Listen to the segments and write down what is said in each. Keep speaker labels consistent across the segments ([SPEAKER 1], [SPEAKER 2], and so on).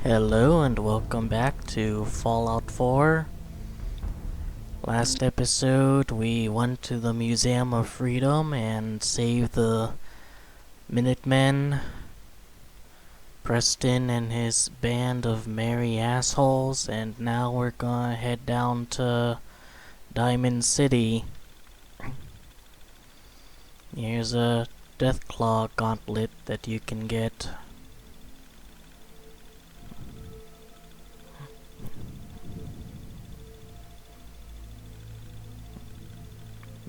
[SPEAKER 1] Hello and welcome back to Fallout 4. Last episode we went to the Museum of Freedom and saved the Minutemen, Preston and his band of merry assholes, and now we're gonna head down to Diamond City. Here's a Deathclaw gauntlet that you can get.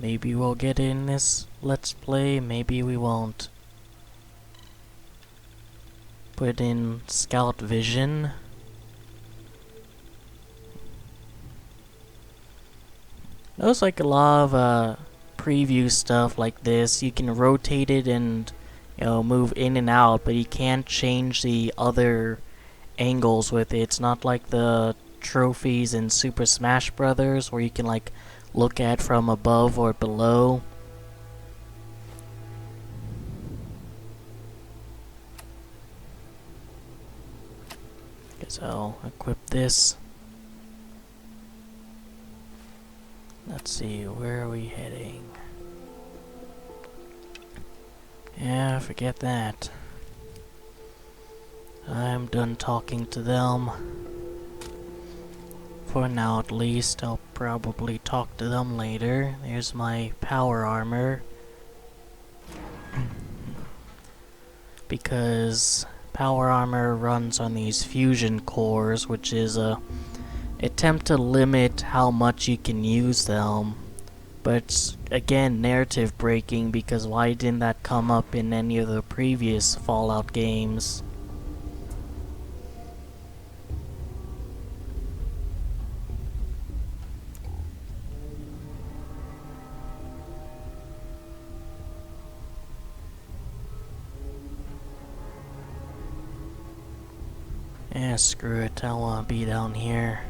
[SPEAKER 1] Maybe we'll get in this Let's Play, maybe we won't. Put in Scout Vision. There's like a lot of preview stuff like this. You can rotate it and move in and out, but you can't change the other angles with it. It's not like the trophies in Super Smash Brothers where you can like look at from above or below. Guess I'll equip this. Let's see, where are we heading? Yeah, forget that. I'm done talking to them. For now at least. I'll probably talk to them later. There's my power armor. Because power armor runs on these fusion cores, which is a attempt to limit how much you can use them. But it's, again, narrative breaking, because why didn't that come up in any of the previous Fallout games? Yeah, screw it, I wanna be down here.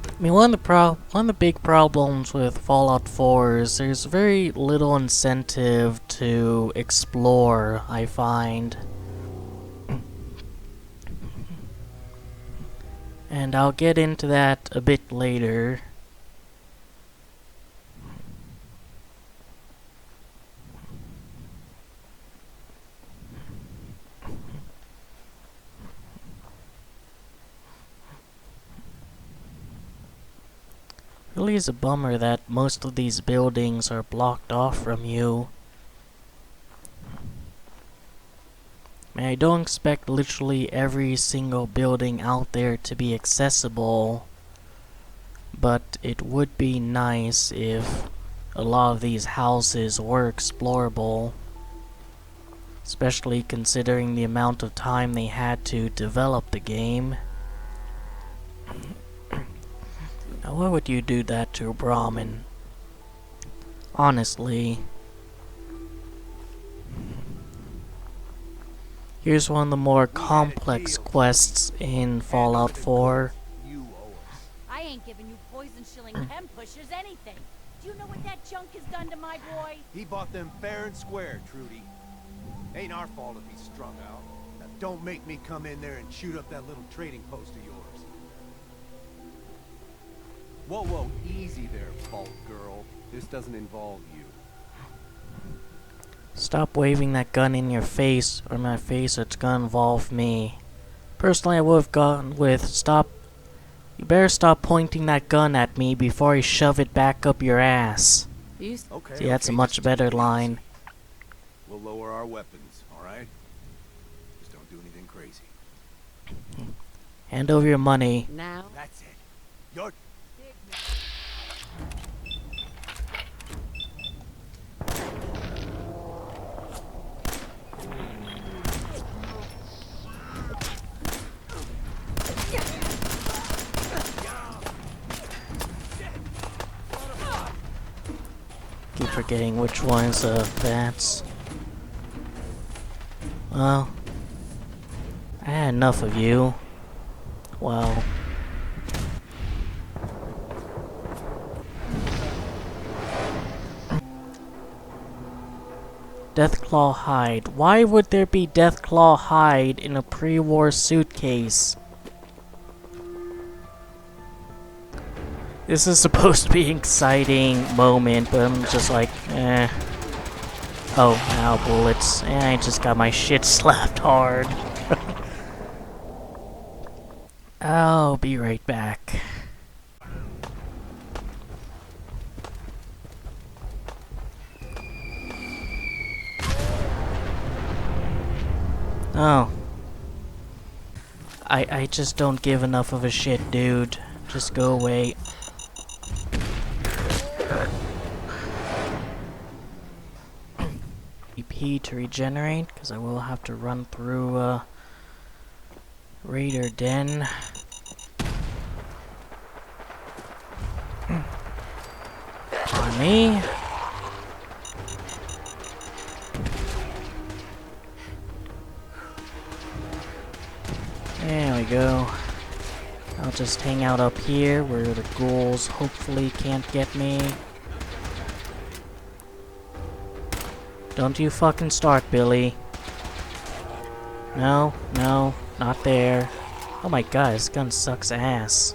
[SPEAKER 1] I mean, one of the big problems with Fallout 4 is there's very little incentive to explore, I find. And I'll get into that a bit later. Really is a bummer that most of these buildings are blocked off from you. I mean, I don't expect literally every single building out there to be accessible, but it would be nice if a lot of these houses were explorable, especially considering the amount of time they had to develop the game. Now, why would you do that to a Brahmin? Honestly. Here's one of the more complex quests in Fallout 4.
[SPEAKER 2] I ain't giving you poison-shilling chem pushers anything. Do you know what that junk has done to my boy?
[SPEAKER 3] He bought them fair and square, Trudy. Ain't our fault if he's strung out. Now don't make me come in there and shoot up that little trading post of yours. Whoa, whoa, easy there, Vault Girl. This doesn't involve you.
[SPEAKER 1] Stop waving that gun in your face, or my face, or it's gonna involve me. Personally, I would have gone with, you better stop pointing that gun at me before I shove it back up your ass.
[SPEAKER 3] Okay,
[SPEAKER 1] See, that's a much better line.
[SPEAKER 3] We'll lower our weapons, alright? Just don't do anything crazy.
[SPEAKER 1] Hand over your money.
[SPEAKER 2] Now?
[SPEAKER 3] That's it. You're...
[SPEAKER 1] Keep forgetting which one's Vance. Well, I had enough of you. Well, Deathclaw hide. Why would there be Deathclaw hide in a pre-war suitcase? This is supposed to be an exciting moment, but I'm just like, eh. Oh, now bullets. I just got my shit slapped hard. I'll be right back. Oh. I just don't give enough of a shit, dude. Just go away. EP to regenerate, because I will have to run through Raider Den. On me. There we go. I'll just hang out up here where the ghouls hopefully can't get me. Don't you fucking start, Billy. No, no, not there. Oh my god, this gun sucks ass.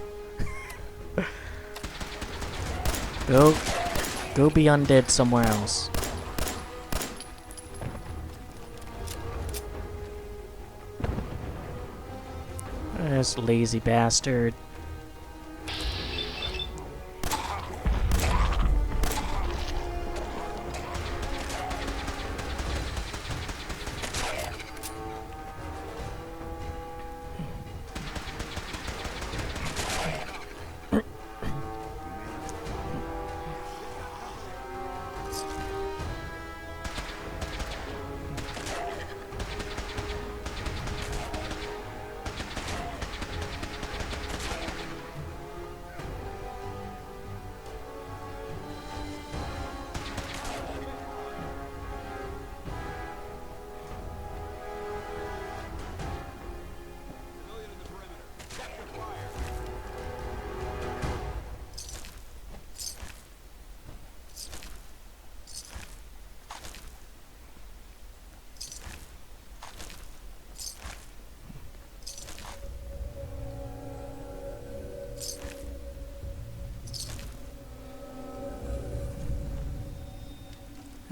[SPEAKER 1] Go be undead somewhere else. This lazy bastard.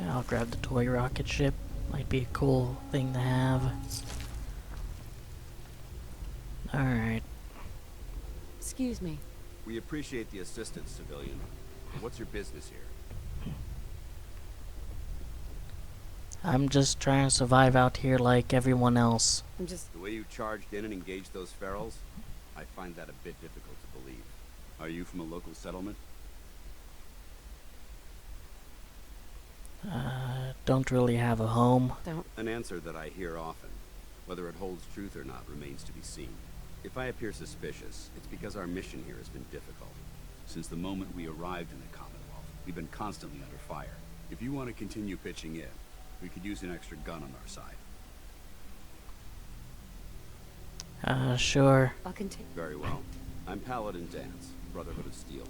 [SPEAKER 1] I'll grab the toy rocket ship. Might be a cool thing to have. Alright.
[SPEAKER 4] Excuse me.
[SPEAKER 5] We appreciate the assistance, civilian. What's your business here?
[SPEAKER 1] I'm just trying to survive out here like everyone else.
[SPEAKER 4] I'm just...
[SPEAKER 5] The way you charged in and engaged those ferals, I find that a bit difficult to believe. Are you from a local settlement?
[SPEAKER 1] Don't really have a home.
[SPEAKER 4] Don't...
[SPEAKER 5] An answer that I hear often. Whether it holds truth or not remains to be seen. If I appear suspicious, it's because our mission here has been difficult. Since the moment we arrived in the Commonwealth, we've been constantly under fire. If you want to continue pitching in, we could use an extra gun on our side.
[SPEAKER 1] Sure.
[SPEAKER 4] I'll continue.
[SPEAKER 5] Very well. I'm Paladin Danse, Brotherhood of Steel.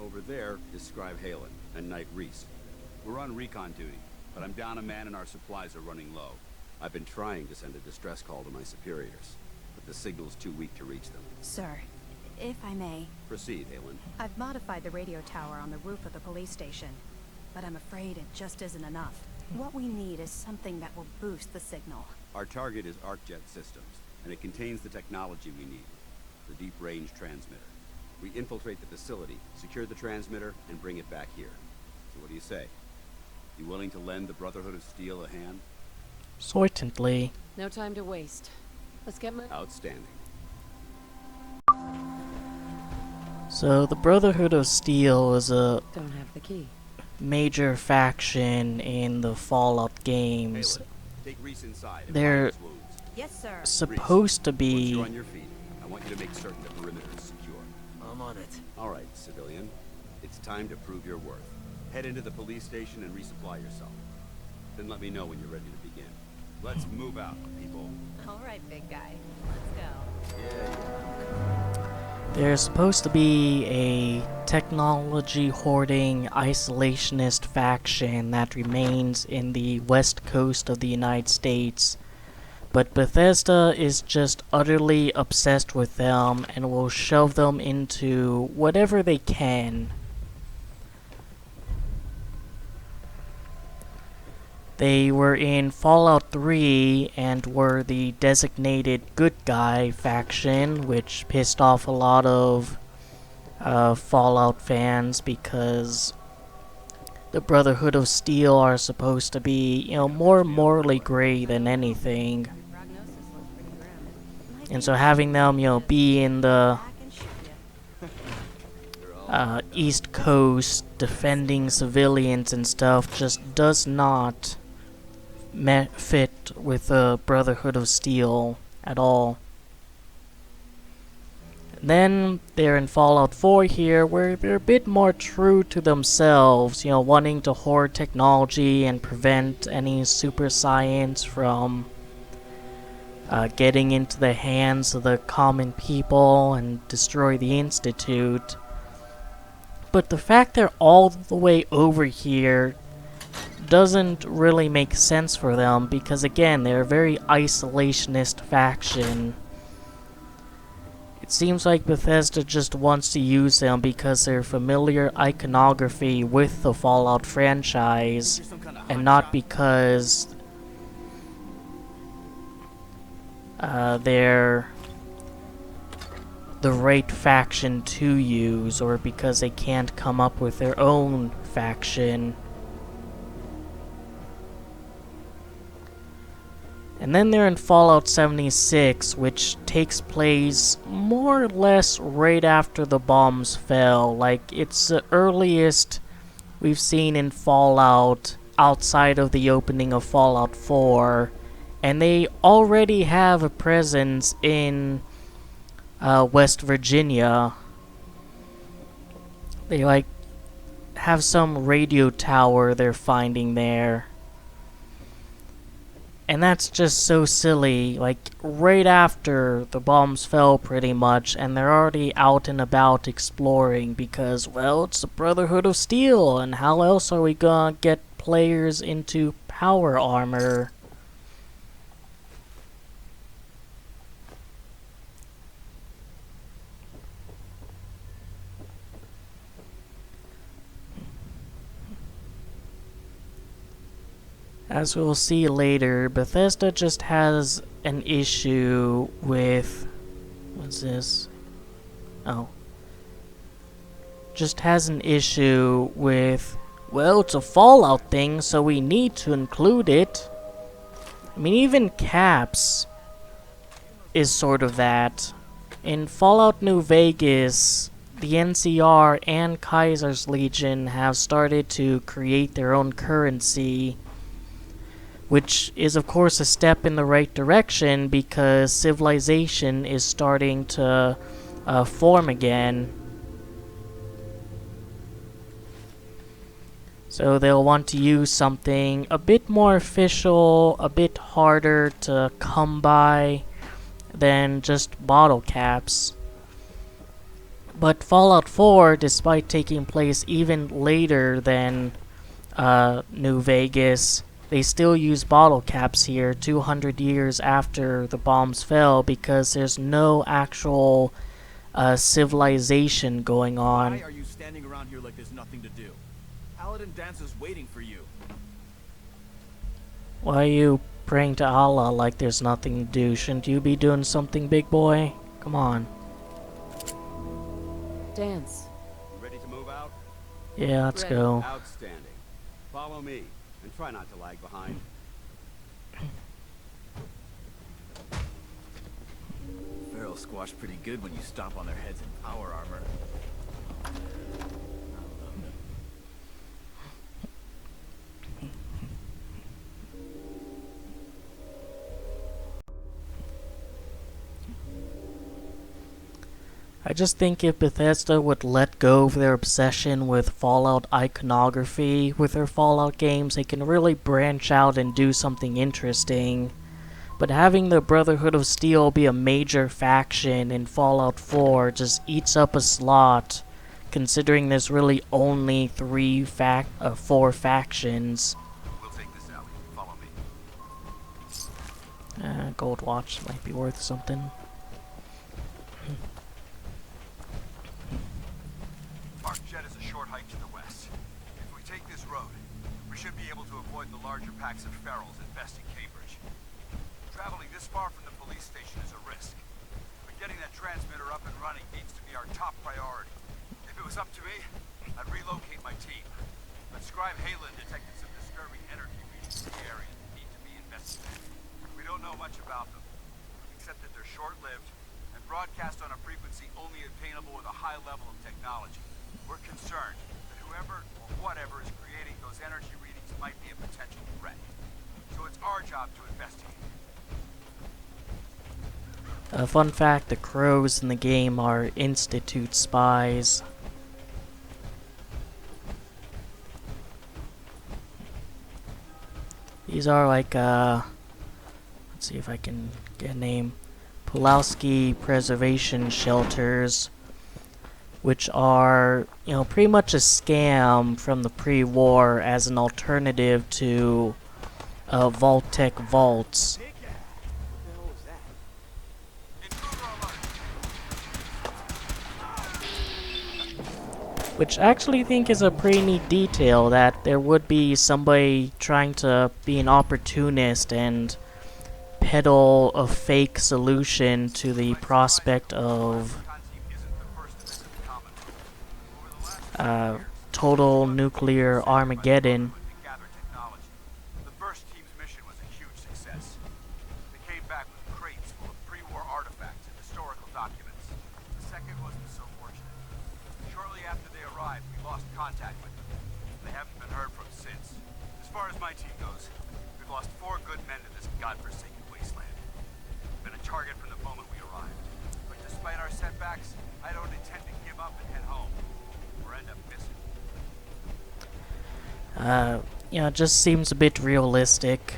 [SPEAKER 5] Over there is Scribe Halen and Knight Reese. We're on recon duty, but I'm down a man and our supplies are running low. I've been trying to send a distress call to my superiors, but the signal's too weak to reach them.
[SPEAKER 6] Sir, if I may,
[SPEAKER 5] Proceed, Halen.
[SPEAKER 6] I've modified the radio tower on the roof of the police station, but I'm afraid it just isn't enough. What we need is something that will boost the signal.
[SPEAKER 5] Our target is ARCJET systems, and it contains the technology we need, the deep-range transmitter. We infiltrate the facility, secure the transmitter, and bring it back here. So what do you say? You willing to lend the Brotherhood of Steel a hand?
[SPEAKER 1] Certainly.
[SPEAKER 4] No time to waste. Let's get moving.
[SPEAKER 5] Outstanding.
[SPEAKER 1] So the Brotherhood of Steel is a
[SPEAKER 4] Don't have the key.
[SPEAKER 1] major faction in the Fallout games.
[SPEAKER 5] Halen, take Reese inside and
[SPEAKER 1] They're
[SPEAKER 5] bind his wounds.
[SPEAKER 6] Yes, sir.
[SPEAKER 1] supposed to
[SPEAKER 5] Once
[SPEAKER 1] be...
[SPEAKER 5] you're on your feet, I want you to make certain the perimeter is secure.
[SPEAKER 3] I'm on it.
[SPEAKER 5] All right, civilian. It's time to prove your worth. Head into the police station and resupply yourself. Then let me know when you're ready to begin. Let's move out, people.
[SPEAKER 6] All right, big guy. Let's go.
[SPEAKER 5] Yeah.
[SPEAKER 1] There's supposed to be a technology hoarding isolationist faction that remains in the west coast of the United States, but Bethesda is just utterly obsessed with them and will shove them into whatever they can. They were in Fallout 3 and were the designated good guy faction, which pissed off a lot of Fallout fans because the Brotherhood of Steel are supposed to be, more morally gray than anything. And so having them, be in the East Coast defending civilians and stuff just does not fit with the Brotherhood of Steel at all. Then they're in Fallout 4 here, where they're a bit more true to themselves, wanting to hoard technology and prevent any super science from getting into the hands of the common people and destroy the Institute. But the fact they're all the way over here doesn't really make sense for them, because again, they're a very isolationist faction. It seems like Bethesda just wants to use them because they're familiar iconography with the Fallout franchise, and not because they're the right faction to use, or because they can't come up with their own faction. And then they're in Fallout 76, which takes place more or less right after the bombs fell. Like, it's the earliest we've seen in Fallout outside of the opening of Fallout 4. And they already have a presence in West Virginia. They, have some radio tower they're finding there. And that's just so silly, right after the bombs fell pretty much, and they're already out and about exploring because, well, it's the Brotherhood of Steel, and how else are we gonna get players into power armor? As we'll see later, Bethesda just has an issue with... What's this? Oh. Just has an issue with... Well, it's a Fallout thing, so we need to include it. I mean, even Caps is sort of that. In Fallout New Vegas, the NCR and Kaiser's Legion have started to create their own currency, which is of course a step in the right direction because civilization is starting to form again. So they'll want to use something a bit more official, a bit harder to come by than just bottle caps. But Fallout 4, despite taking place even later than New Vegas, they still use bottle caps here 200 years after the bombs fell because there's no actual civilization going on.
[SPEAKER 7] Why are you standing around here like there's nothing to do? Paladin Danse is waiting for you.
[SPEAKER 1] Why are you praying to Allah like there's nothing to do? Shouldn't you be doing something, big boy? Come on.
[SPEAKER 4] Danse.
[SPEAKER 5] You ready to move out?
[SPEAKER 1] Yeah, let's
[SPEAKER 4] Ready.
[SPEAKER 1] go.
[SPEAKER 5] Outstanding. Follow me, and try not to lag behind.
[SPEAKER 7] Ferrell squashed pretty good when you stomp on their heads in power armor.
[SPEAKER 1] I just think if Bethesda would let go of their obsession with Fallout iconography with their Fallout games, they can really branch out and do something interesting. But having the Brotherhood of Steel be a major faction in Fallout 4 just eats up a slot, considering there's really only 4 factions.
[SPEAKER 5] We'll take this alley. Follow me.
[SPEAKER 1] Gold watch might be worth something.
[SPEAKER 8] ARCJET is a short hike to the west. If we take this road, we should be able to avoid the larger packs of ferals infesting Cambridge. Traveling this far from the police station is a risk, but getting that transmitter up and running needs to be our top priority. If it was up to me, I'd relocate my team. But Scribe Halen detected some disturbing energy readings in the area that need to be investigated. We don't know much about them, except that they're short-lived and broadcast on a frequency only obtainable with a high level of technology. We're concerned that whoever or whatever is creating those energy readings might be a potential threat. So it's our job to investigate.
[SPEAKER 1] Fun fact, the crows in the game are Institute spies. These are like, let's see if I can get a name. Pulowski Preservation Shelters, which are, you know, pretty much a scam from the pre-war as an alternative to Vault-Tec vaults. Which I actually think is a pretty neat detail, that there would be somebody trying to be an opportunist and peddle a fake solution to the prospect of total nuclear Armageddon.
[SPEAKER 8] The first team's mission was a huge success. They came back with crates full of pre-war artifacts and historical documents. The second wasn't so fortunate. Shortly after they arrived, we lost contact with them. They haven't been heard from since. As far as my team goes, we've lost 4 good men to this godforsaken wasteland. Been a target from the moment we arrived. But despite our setbacks, I don't intend to give up and head home, or end up missing.
[SPEAKER 1] You know, it just seems a bit realistic.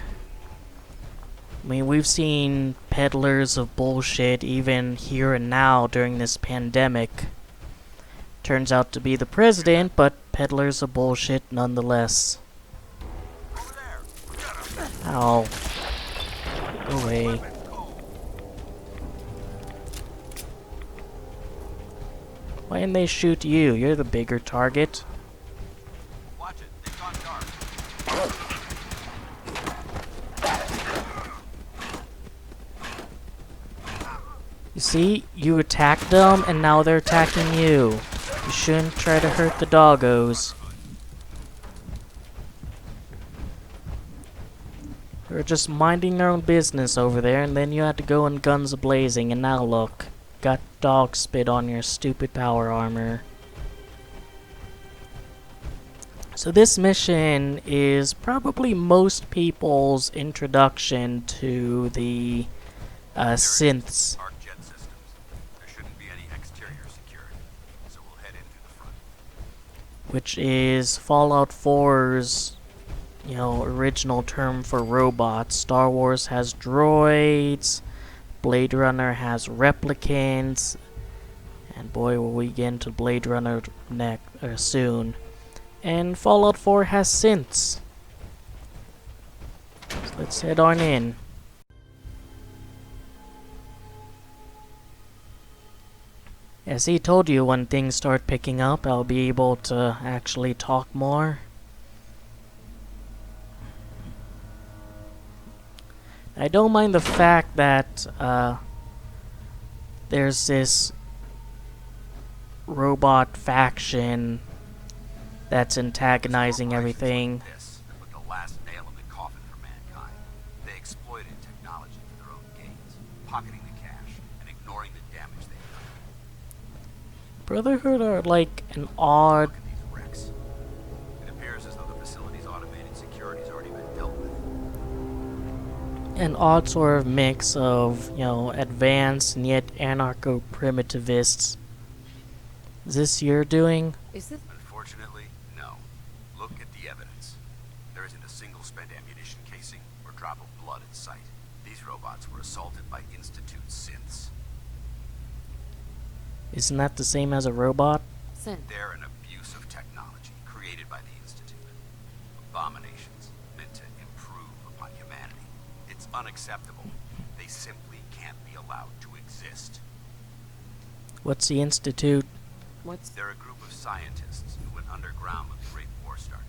[SPEAKER 1] I mean, we've seen peddlers of bullshit even here and now during this pandemic. Turns out to be the president, but peddlers of bullshit nonetheless.
[SPEAKER 8] Over there! Get him!
[SPEAKER 1] Ow. Go away.
[SPEAKER 8] Weapons cold.
[SPEAKER 1] Why didn't they shoot you? You're the bigger target.
[SPEAKER 8] Watch it, they've gone dark.
[SPEAKER 1] You see? You attacked them, and now they're attacking you. You shouldn't try to hurt the doggos. They're just minding their own business over there, and then you had to go in guns a-blazing, and now look. Got dog spit on your stupid power armor. So this mission is probably most people's introduction to the synths.
[SPEAKER 8] ARCJET systems. There shouldn't be any exterior security, so we'll head in through the front.
[SPEAKER 1] Which is Fallout 4's, you know, original term for robots. Star Wars has droids, Blade Runner has replicants, and boy will we get into Blade Runner soon. And Fallout 4 has synths. So let's head on in. As he told you, when things start picking up, I'll be able to actually talk more. I don't mind the fact that there's this robot faction that's antagonizing everything.
[SPEAKER 8] This that put the last nail in the coffin for mankind. They exploited technology for their own gains, pocketing the cash and ignoring the damage they've done.
[SPEAKER 1] Brotherhood are like an odd.
[SPEAKER 8] Look at these wrecks. It appears as though the facility's automated security's already been dealt with.
[SPEAKER 1] An odd sort of mix of, you know, advanced and yet anarcho-primitivists. Is this your doing?
[SPEAKER 4] Is this...
[SPEAKER 8] Unfortunately, no. Look at the evidence. There isn't a single spent ammunition casing or drop of blood in sight.
[SPEAKER 5] These robots were assaulted by Institute synths.
[SPEAKER 1] Isn't that the same as a robot?
[SPEAKER 4] Sent.
[SPEAKER 5] They're an abuse of technology created by the Institute. Abominations meant to improve upon humanity. It's unacceptable. They simply can't be allowed to exist.
[SPEAKER 1] What's the Institute?
[SPEAKER 4] What's...
[SPEAKER 5] They're a group of scientists who went underground when the Great War started.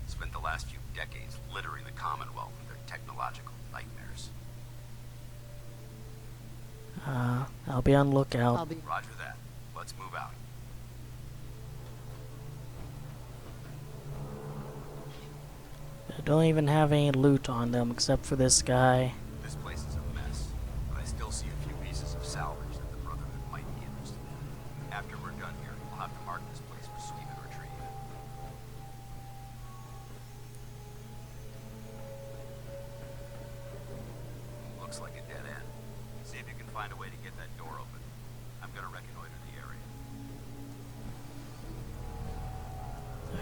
[SPEAKER 5] Spent the last few decades littering the Commonwealth with their technological nightmares.
[SPEAKER 1] I'll be on lookout.
[SPEAKER 4] I'll be...
[SPEAKER 5] Roger that. Let's move out.
[SPEAKER 1] I don't even have any loot on them except for this guy.
[SPEAKER 5] This place is a mess, but I still see a few pieces of salvage that the Brotherhood might be interested in. After we're done here, we'll have to mark this place for sweep and retrieve. Looks like a dead end. See if you can find a way to get that door open. I'm gonna reconnoiter the area.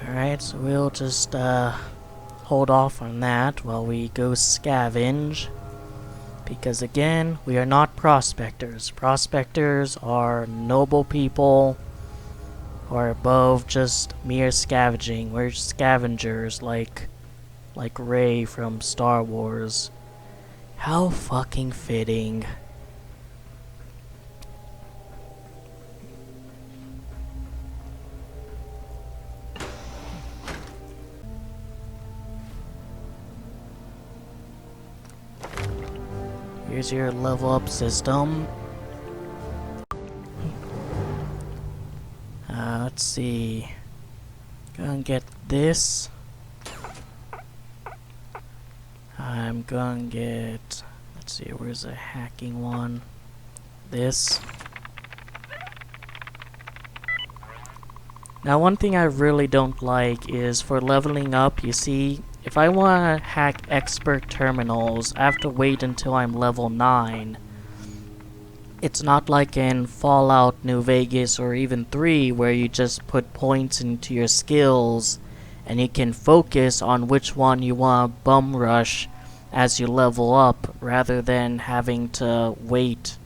[SPEAKER 1] Alright, so we'll just hold off on that while we go scavenge. Because again, we are not prospectors. Prospectors are noble people who are above just mere scavenging. We're scavengers like Rey from Star Wars. How fucking fitting. Here's your level up system. Let's see. Gonna get this. I'm gonna get... Let's see, where's the hacking one? This. Now one thing I really don't like is for leveling up, you see, if I want to hack expert terminals, I have to wait until I'm level 9. It's not like in Fallout New Vegas or even 3 where you just put points into your skills and you can focus on which one you want to bum rush as you level up rather than having to wait.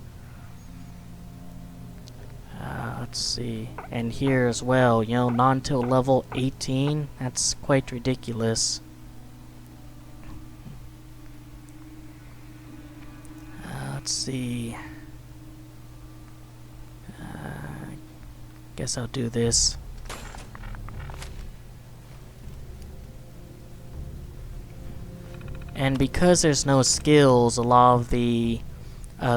[SPEAKER 1] Let's see. And here as well, you know, not until level 18. That's quite ridiculous. Let's see. Guess I'll do this. And because there's no skills, a lot of the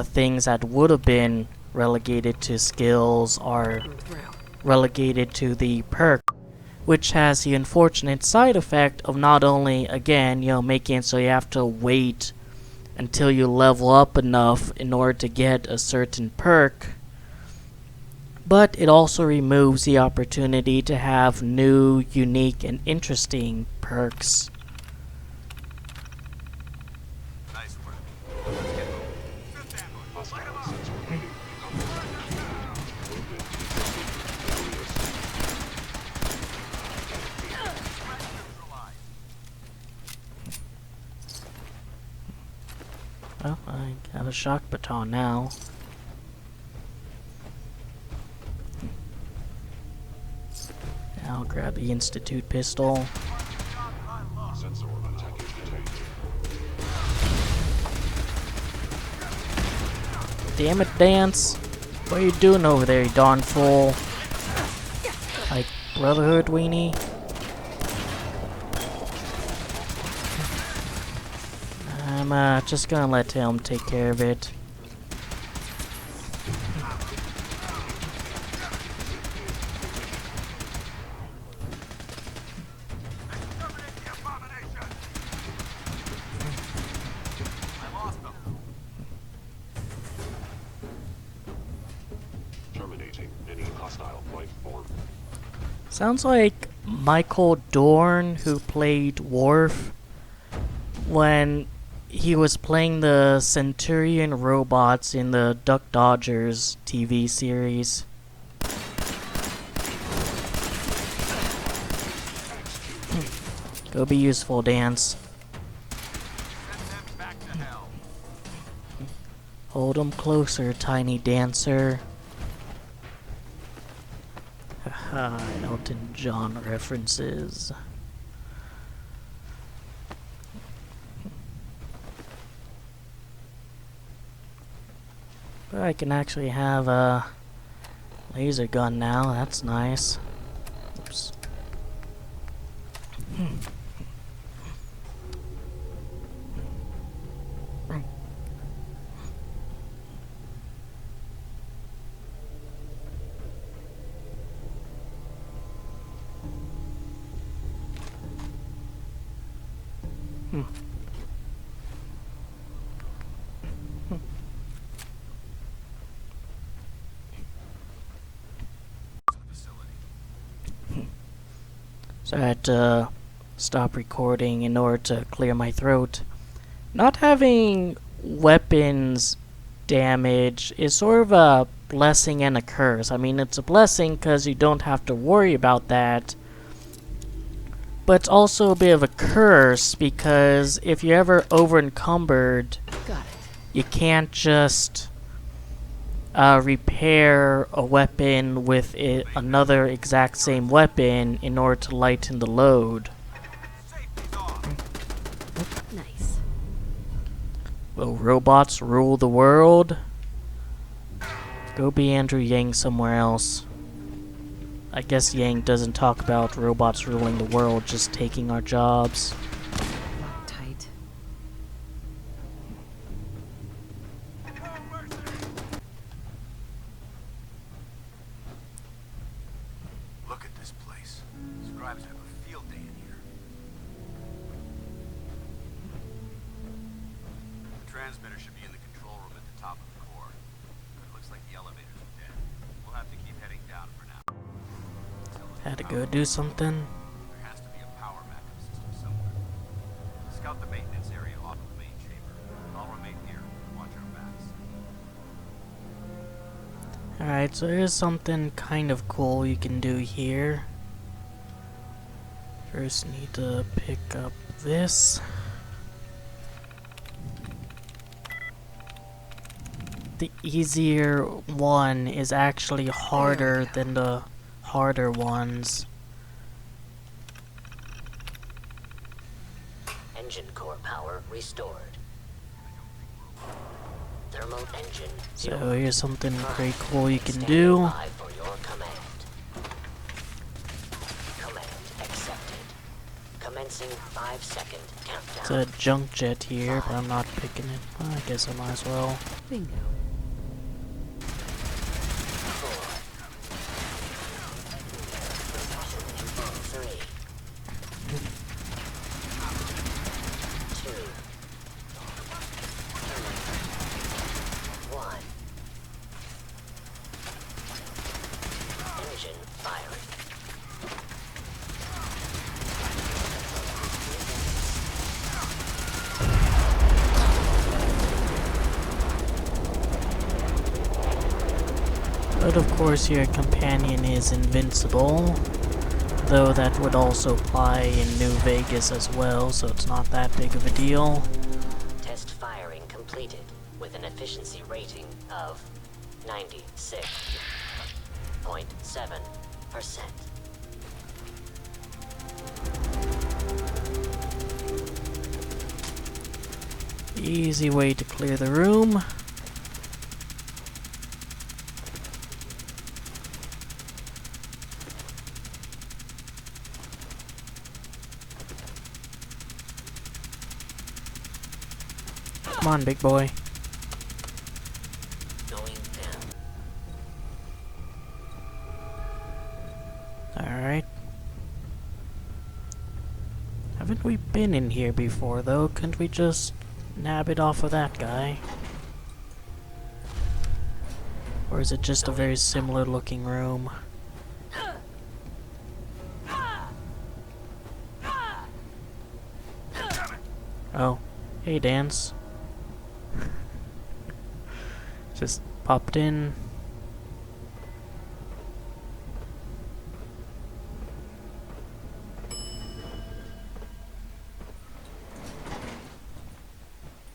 [SPEAKER 1] things that would have been relegated to skills are relegated to the perk, which has the unfortunate side effect of not only, again, you know, making it so you have to wait until you level up enough in order to get a certain perk, but it also removes the opportunity to have new, unique, and interesting perks.
[SPEAKER 5] Nice work. Let's get moving. Set that one. Light 'em up.
[SPEAKER 1] Well, I have a shock baton now. I'll grab the Institute pistol. Damn it, Danse! What are you doing over there, you darn fool? Like, Brotherhood weenie? I'm just gonna let him take care of it. Sounds like Michael Dorn, who played Worf, when he was playing the Centurion robots in the Duck Dodgers TV series. Go be useful, Danse.
[SPEAKER 5] Send them back to hell.
[SPEAKER 1] Hold 'em closer, tiny dancer. Haha, Elton John references. But I can actually have a laser gun now, that's nice. Oops. So I had to stop recording in order to clear my throat. Not having weapons damage is sort of a blessing and a curse. I mean, it's a blessing because you don't have to worry about that. But it's also a bit of a curse because if you're ever over encumbered,
[SPEAKER 4] Got it.
[SPEAKER 1] you can't just repair a weapon with another exact same weapon in order to lighten the load.
[SPEAKER 4] Nice.
[SPEAKER 1] Will robots rule the world? Go be Andrew Yang somewhere else. I guess Yang doesn't talk about robots ruling the world, just taking our jobs.
[SPEAKER 4] Tight.
[SPEAKER 8] Look at this place. Scribes have a field day in here. The transmitter should be in the control room at the top of the core. It looks like the elevators are dead. We'll have to keep heading down for now.
[SPEAKER 1] Had to go do something.
[SPEAKER 8] There has to be a power backup system somewhere. Scout the maintenance area off of the main chamber. I'll remain here and watch our backs.
[SPEAKER 1] Alright, so here's something kind of cool you can do here. First need to pick up this. The easier one is actually harder than the harder ones.
[SPEAKER 9] Engine core power restored. Thermal engine.
[SPEAKER 1] So here's something pretty cool you can do.
[SPEAKER 9] For your command. Command accepted. Commencing 5-second countdown.
[SPEAKER 1] It's a junk jet here, but I'm not picking it. Well, I guess I might as well.
[SPEAKER 4] Bingo.
[SPEAKER 9] 3, 2, 1. Engine firing.
[SPEAKER 1] But of course your companion is invincible, though that would also apply in New Vegas as well, so it's not that big of a deal.
[SPEAKER 9] Test firing completed with an efficiency rating of 96.7%.
[SPEAKER 1] Easy way to clear the room. Come on, big boy.
[SPEAKER 9] Going down.
[SPEAKER 1] Alright. Haven't we been in here before, though? Couldn't we just nab it off of that guy? Or is it just a very similar looking room? Oh. Hey, Danse. Just popped in.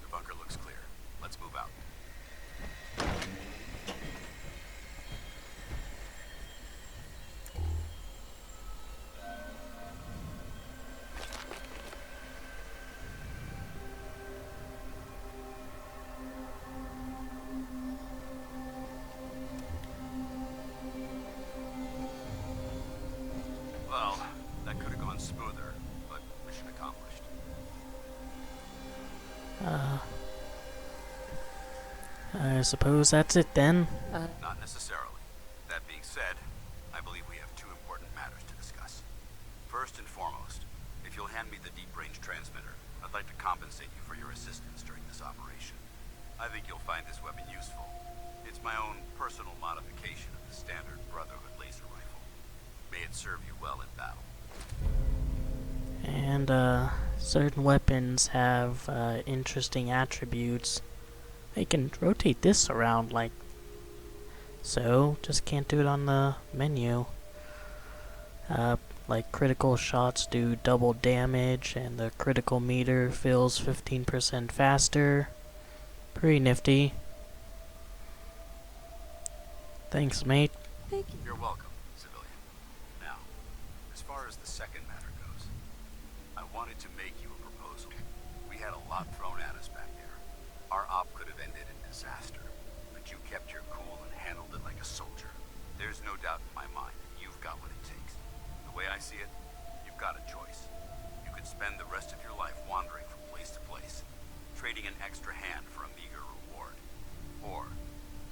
[SPEAKER 8] The bunker looks clear. Let's move out.
[SPEAKER 1] I suppose that's it then.
[SPEAKER 5] Not necessarily. That being said, I believe we have two important matters to discuss. First and foremost, if you'll hand me the deep-range transmitter, I'd like to compensate you for your assistance during this operation. I think you'll find this weapon useful. It's my own personal modification of the standard Brotherhood laser rifle. May it serve you well in battle.
[SPEAKER 1] And certain weapons have interesting attributes. They can rotate this around like so, just can't do it on the menu. Like critical shots do double damage and the critical meter fills 15% faster. Pretty nifty. Thanks, mate.
[SPEAKER 4] Thank you.
[SPEAKER 5] You're welcome, civilian. Now, as far as the second matter goes, I wanted to make you a proposal. We had a lot thrown at us back there. Our op could have ended in disaster, but you kept your cool and handled it like a soldier. There's no doubt in my mind that you've got what it takes. The way I see it, you've got a choice. You could spend the rest of your life wandering from place to place, trading an extra hand for a meager reward. Or,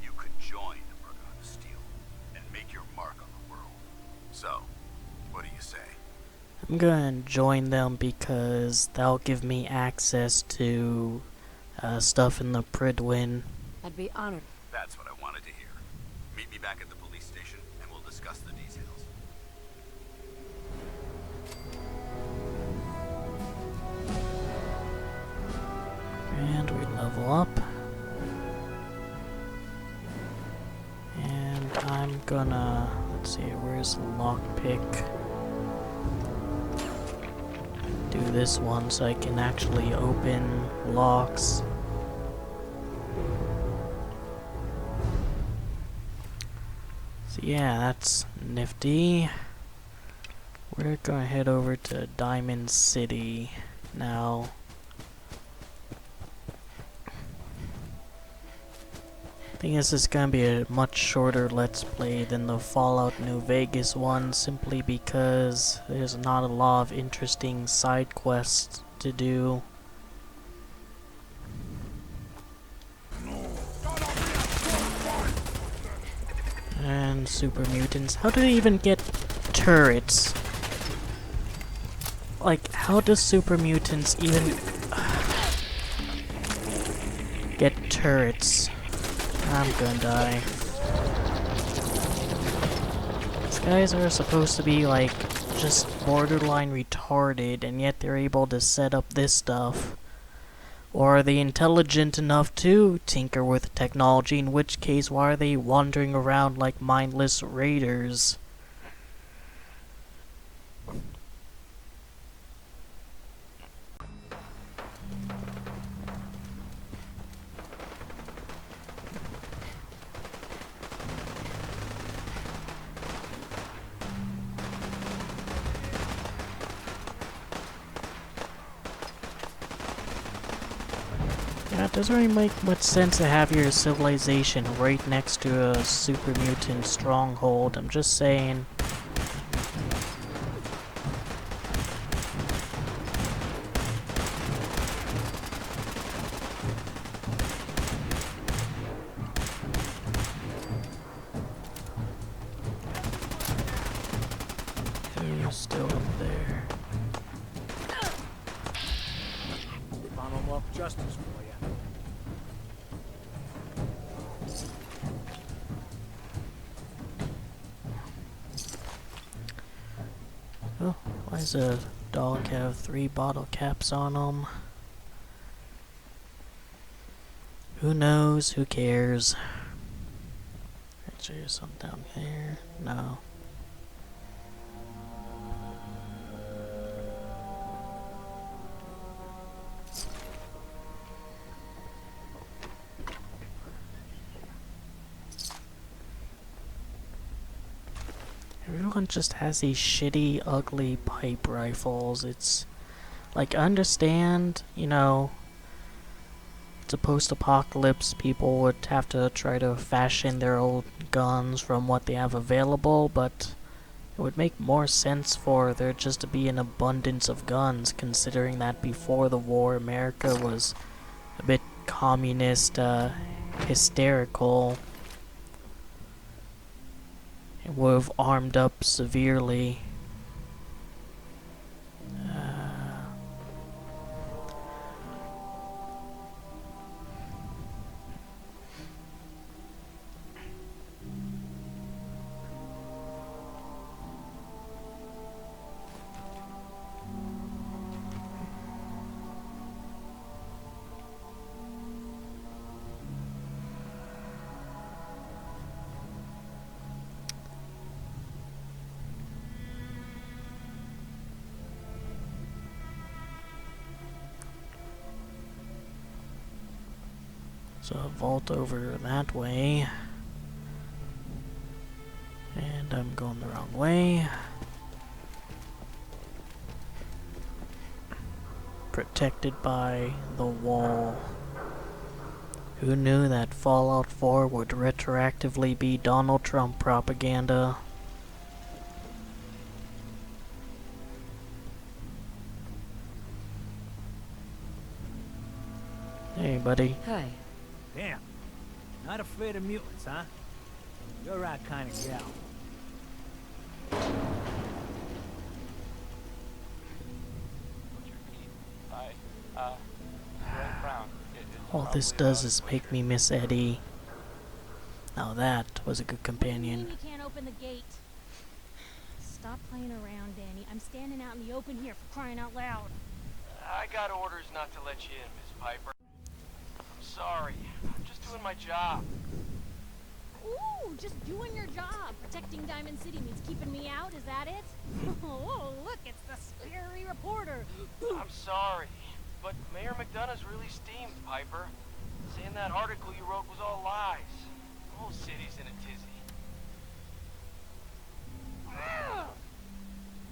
[SPEAKER 5] you could join the Brotherhood of Steel and make your mark on the world. So, what do you say?
[SPEAKER 1] I'm gonna join them because that'll give me access to stuff in the Pridwin.
[SPEAKER 4] I'd be honored.
[SPEAKER 5] That's what I wanted to hear. Meet me back at the police station and we'll discuss the details.
[SPEAKER 1] And we level up. And I'm gonna, let's see, where's the lockpick? Do this one so I can actually open locks. So yeah, that's nifty. We're gonna head over to Diamond City now. I think this is gonna be a much shorter Let's Play than the Fallout New Vegas one, simply because there's not a lot of interesting side quests to do. And super mutants. How do they even get turrets? Like, how does super mutants even get turrets? I'm gonna die. These guys are supposed to be like just borderline retarded, and yet they're able to set up this stuff. Or are they intelligent enough to tinker with technology, in which case why are they wandering around like mindless raiders? Yeah, it doesn't really make much sense to have your civilization right next to a super mutant stronghold. I'm just saying. Who's still up there?
[SPEAKER 3] Found unlock justice for you.
[SPEAKER 1] Oh, why does a dog have 3 bottle caps on them? Who knows? Who cares? Actually, there's something down here. No. Everyone just has these shitty, ugly pipe rifles. It's like, I understand, you know, it's a post-apocalypse, people would have to try to fashion their old guns from what they have available, but it would make more sense for there just to be an abundance of guns, considering that before the war, America was a bit communist, hysterical. It would have armed up severely. So I'll vault over that way. And I'm going the wrong way. Protected by the wall. Who knew that Fallout 4 would retroactively be Donald Trump propaganda? Hey, buddy.
[SPEAKER 4] Hi.
[SPEAKER 10] Damn. Not afraid of mutants, huh? You're our kind of gal.
[SPEAKER 1] All this does is make me miss Eddie. Now that was a good
[SPEAKER 2] What do you
[SPEAKER 1] companion.
[SPEAKER 2] mean you can't open the gate? Stop playing around, Danny. I'm standing out in the open here for crying out loud.
[SPEAKER 11] I got orders not to let you in, Miss Piper. I'm sorry. I'm just doing my job.
[SPEAKER 2] Ooh, just doing your job. Protecting Diamond City means keeping me out, is that it? Oh, look, it's the scary reporter.
[SPEAKER 11] I'm sorry, but Mayor McDonough's really steamed, Piper. Saying that article you wrote was all lies. The whole city's in a tizzy.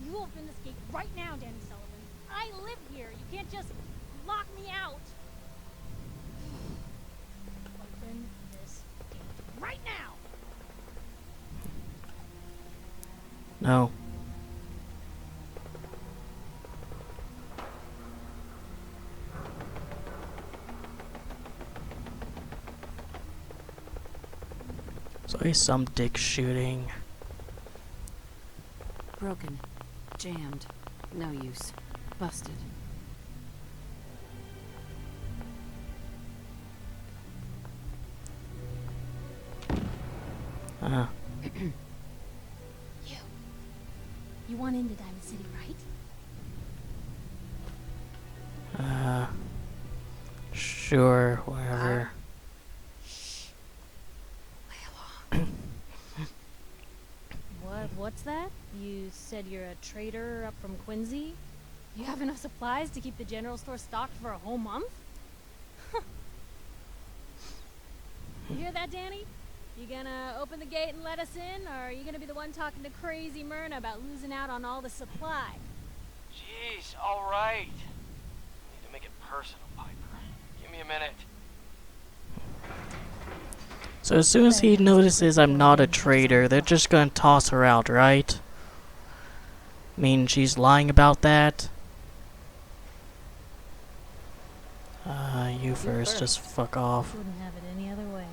[SPEAKER 2] You open this gate right now, Danny Sullivan. I live here. You can't just lock me out. Open this gate right now.
[SPEAKER 1] No. So he's some dick shooting.
[SPEAKER 4] Broken. Jammed. No use. Busted.
[SPEAKER 2] You want into Diamond City, right?
[SPEAKER 1] Sure, whatever.
[SPEAKER 2] What's that? You said you're a trader up from Quincy? You have enough supplies to keep the general store stocked for a whole month? You hear that, Danny? You gonna open the gate and let us in, or are you gonna be the one talking to crazy Myrna about losing out on all the supply?
[SPEAKER 11] Jeez, all right. Need to make it personal, Piper. Give me a minute.
[SPEAKER 1] So as soon as he notices I'm not a traitor, they're just gonna toss her out, right? I mean, she's lying about that. You first, just fuck off.
[SPEAKER 2] Wouldn't have it any other way.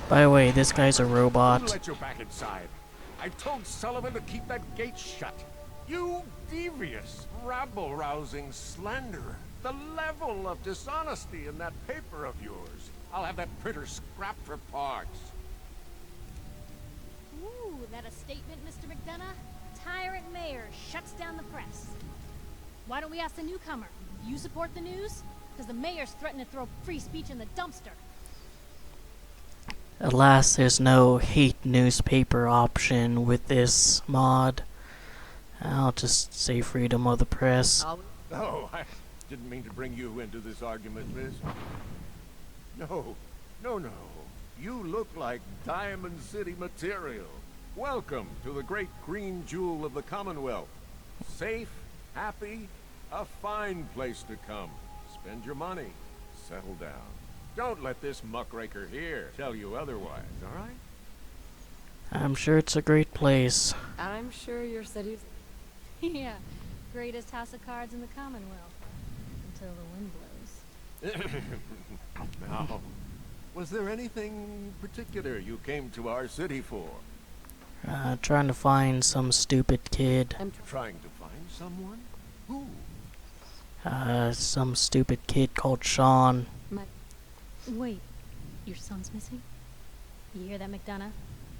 [SPEAKER 1] By the way, this guy's a robot.
[SPEAKER 3] Let you back inside. I told Sullivan to keep that gate shut. You devious, rabble-rousing slanderer. The level of dishonesty in that paper of yours. I'll have that printer scrapped for parts.
[SPEAKER 2] Ooh, that a statement, Mr. McDonough? Tyrant mayor shuts down the press. Why don't we ask the newcomer? You support the news? Because the mayor's threatened to throw free speech in the dumpster.
[SPEAKER 1] Alas, there's no hate newspaper option with this mod. I'll just say freedom of the press.
[SPEAKER 3] No, I didn't mean to bring you into this argument, miss. No. You look like Diamond City material. Welcome to the great green jewel of the Commonwealth. Safe, happy, a fine place to come. Spend your money. Settle down. Don't let this muckraker here tell you otherwise, all right?
[SPEAKER 1] I'm sure it's a great place.
[SPEAKER 4] I'm sure your city's...
[SPEAKER 2] Yeah, greatest house of cards in the Commonwealth. till the wind blows.
[SPEAKER 3] Now, was there anything particular you came to our city for?
[SPEAKER 1] Trying to find some stupid kid.
[SPEAKER 3] I'm trying to find someone? Who?
[SPEAKER 1] Some stupid kid called Sean.
[SPEAKER 2] Wait, your son's missing? You hear that, McDonough?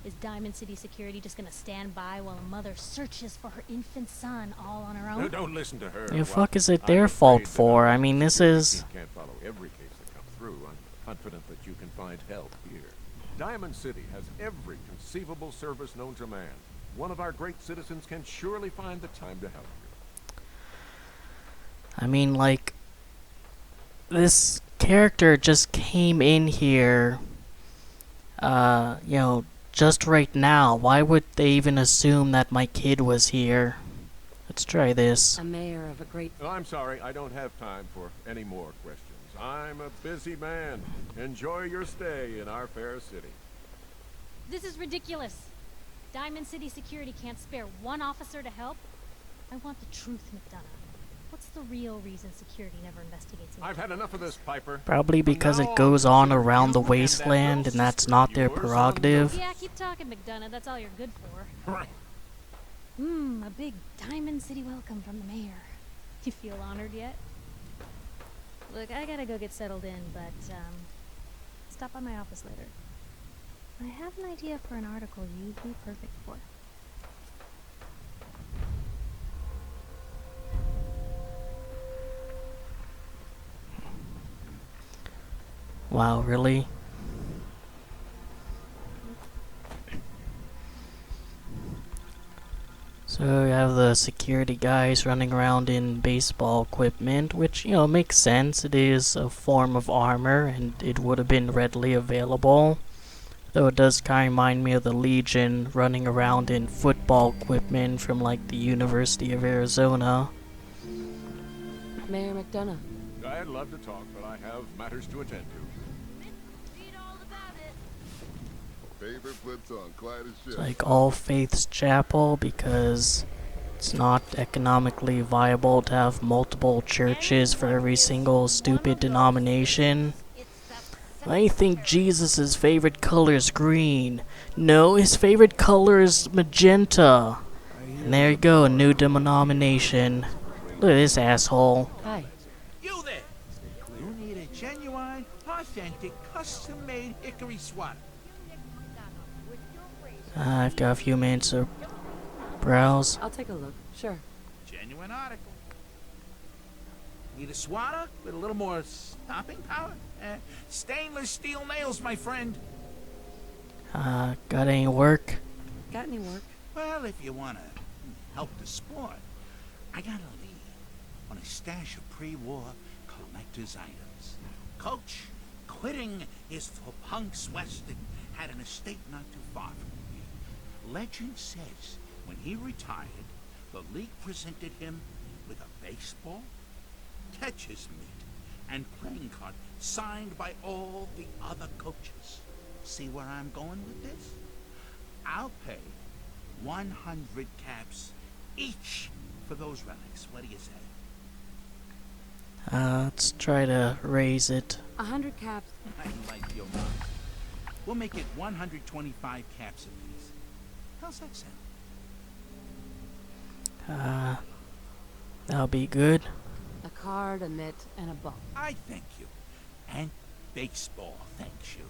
[SPEAKER 2] Is Diamond City Security just gonna stand by while a mother searches for her infant son all on her own?
[SPEAKER 3] No, don't listen to her.
[SPEAKER 1] The fuck is it their fault for? I mean, this is...
[SPEAKER 3] Can't follow every case that comes through. I'm confident that you can find help here. Diamond City has every conceivable service known to man. One of our great citizens can surely find the time to help you.
[SPEAKER 1] I mean, like... This character just came in here... you know, just right now. Why would they even assume that my kid was here? Let's try this.
[SPEAKER 4] A mayor of a great...
[SPEAKER 3] Oh, I'm sorry, I don't have time for any more questions. I'm a busy man. Enjoy your stay in our fair city.
[SPEAKER 2] This is ridiculous. Diamond City Security can't spare one officer to help. I want the truth, McDonough. What's the real reason security never investigates?
[SPEAKER 3] I've had enough of this, Piper.
[SPEAKER 1] Probably because it goes on around the wasteland and that's not their prerogative.
[SPEAKER 2] Yeah, keep talking, McDonough. That's all you're good for. A big Diamond City welcome from the mayor. You feel honored yet? Look, I gotta go get settled in, but, stop by my office later. I have an idea for an article you'd be perfect for.
[SPEAKER 1] Wow, really? So we have the security guys running around in baseball equipment, which, you know, makes sense. It is a form of armor, and it would have been readily available. Though it does kind of remind me of the Legion running around in football equipment from, like, the University of Arizona.
[SPEAKER 4] Mayor McDonough.
[SPEAKER 3] I'd love to talk, but I have matters to attend to.
[SPEAKER 12] Favorite platoon, quiet as shit.
[SPEAKER 1] It's like All Faiths Chapel because it's not economically viable to have multiple churches for every single stupid denomination. I think Jesus' favorite color is green. No, his favorite color is magenta. And there you go, a new denomination. Look at this asshole.
[SPEAKER 4] Hi.
[SPEAKER 13] You there! You need a genuine, authentic, custom-made hickory swatter.
[SPEAKER 1] I've got a few minutes to browse.
[SPEAKER 4] I'll take a look. Sure.
[SPEAKER 13] Genuine article. Need a swatter with a little more stopping power? Stainless steel nails, my friend.
[SPEAKER 1] Got any work?
[SPEAKER 4] Got any work?
[SPEAKER 13] Well, if you want to help the sport, I got a lead on a stash of pre-war collector's items. Coach, quitting his for punks west and had an estate not too far from here. Legend says when he retired, the league presented him with a baseball, catcher's mitt, and playing card signed by all the other coaches. See where I'm going with this? I'll pay 100 caps each for those relics. What do you say?
[SPEAKER 1] Let's try to raise it.
[SPEAKER 4] 100 caps.
[SPEAKER 13] I like your mind. We'll make it 125 caps apiece. How's that sound?
[SPEAKER 1] That'll be good.
[SPEAKER 4] A card, a mitt, and a ball.
[SPEAKER 13] I thank you. And baseball thanks you.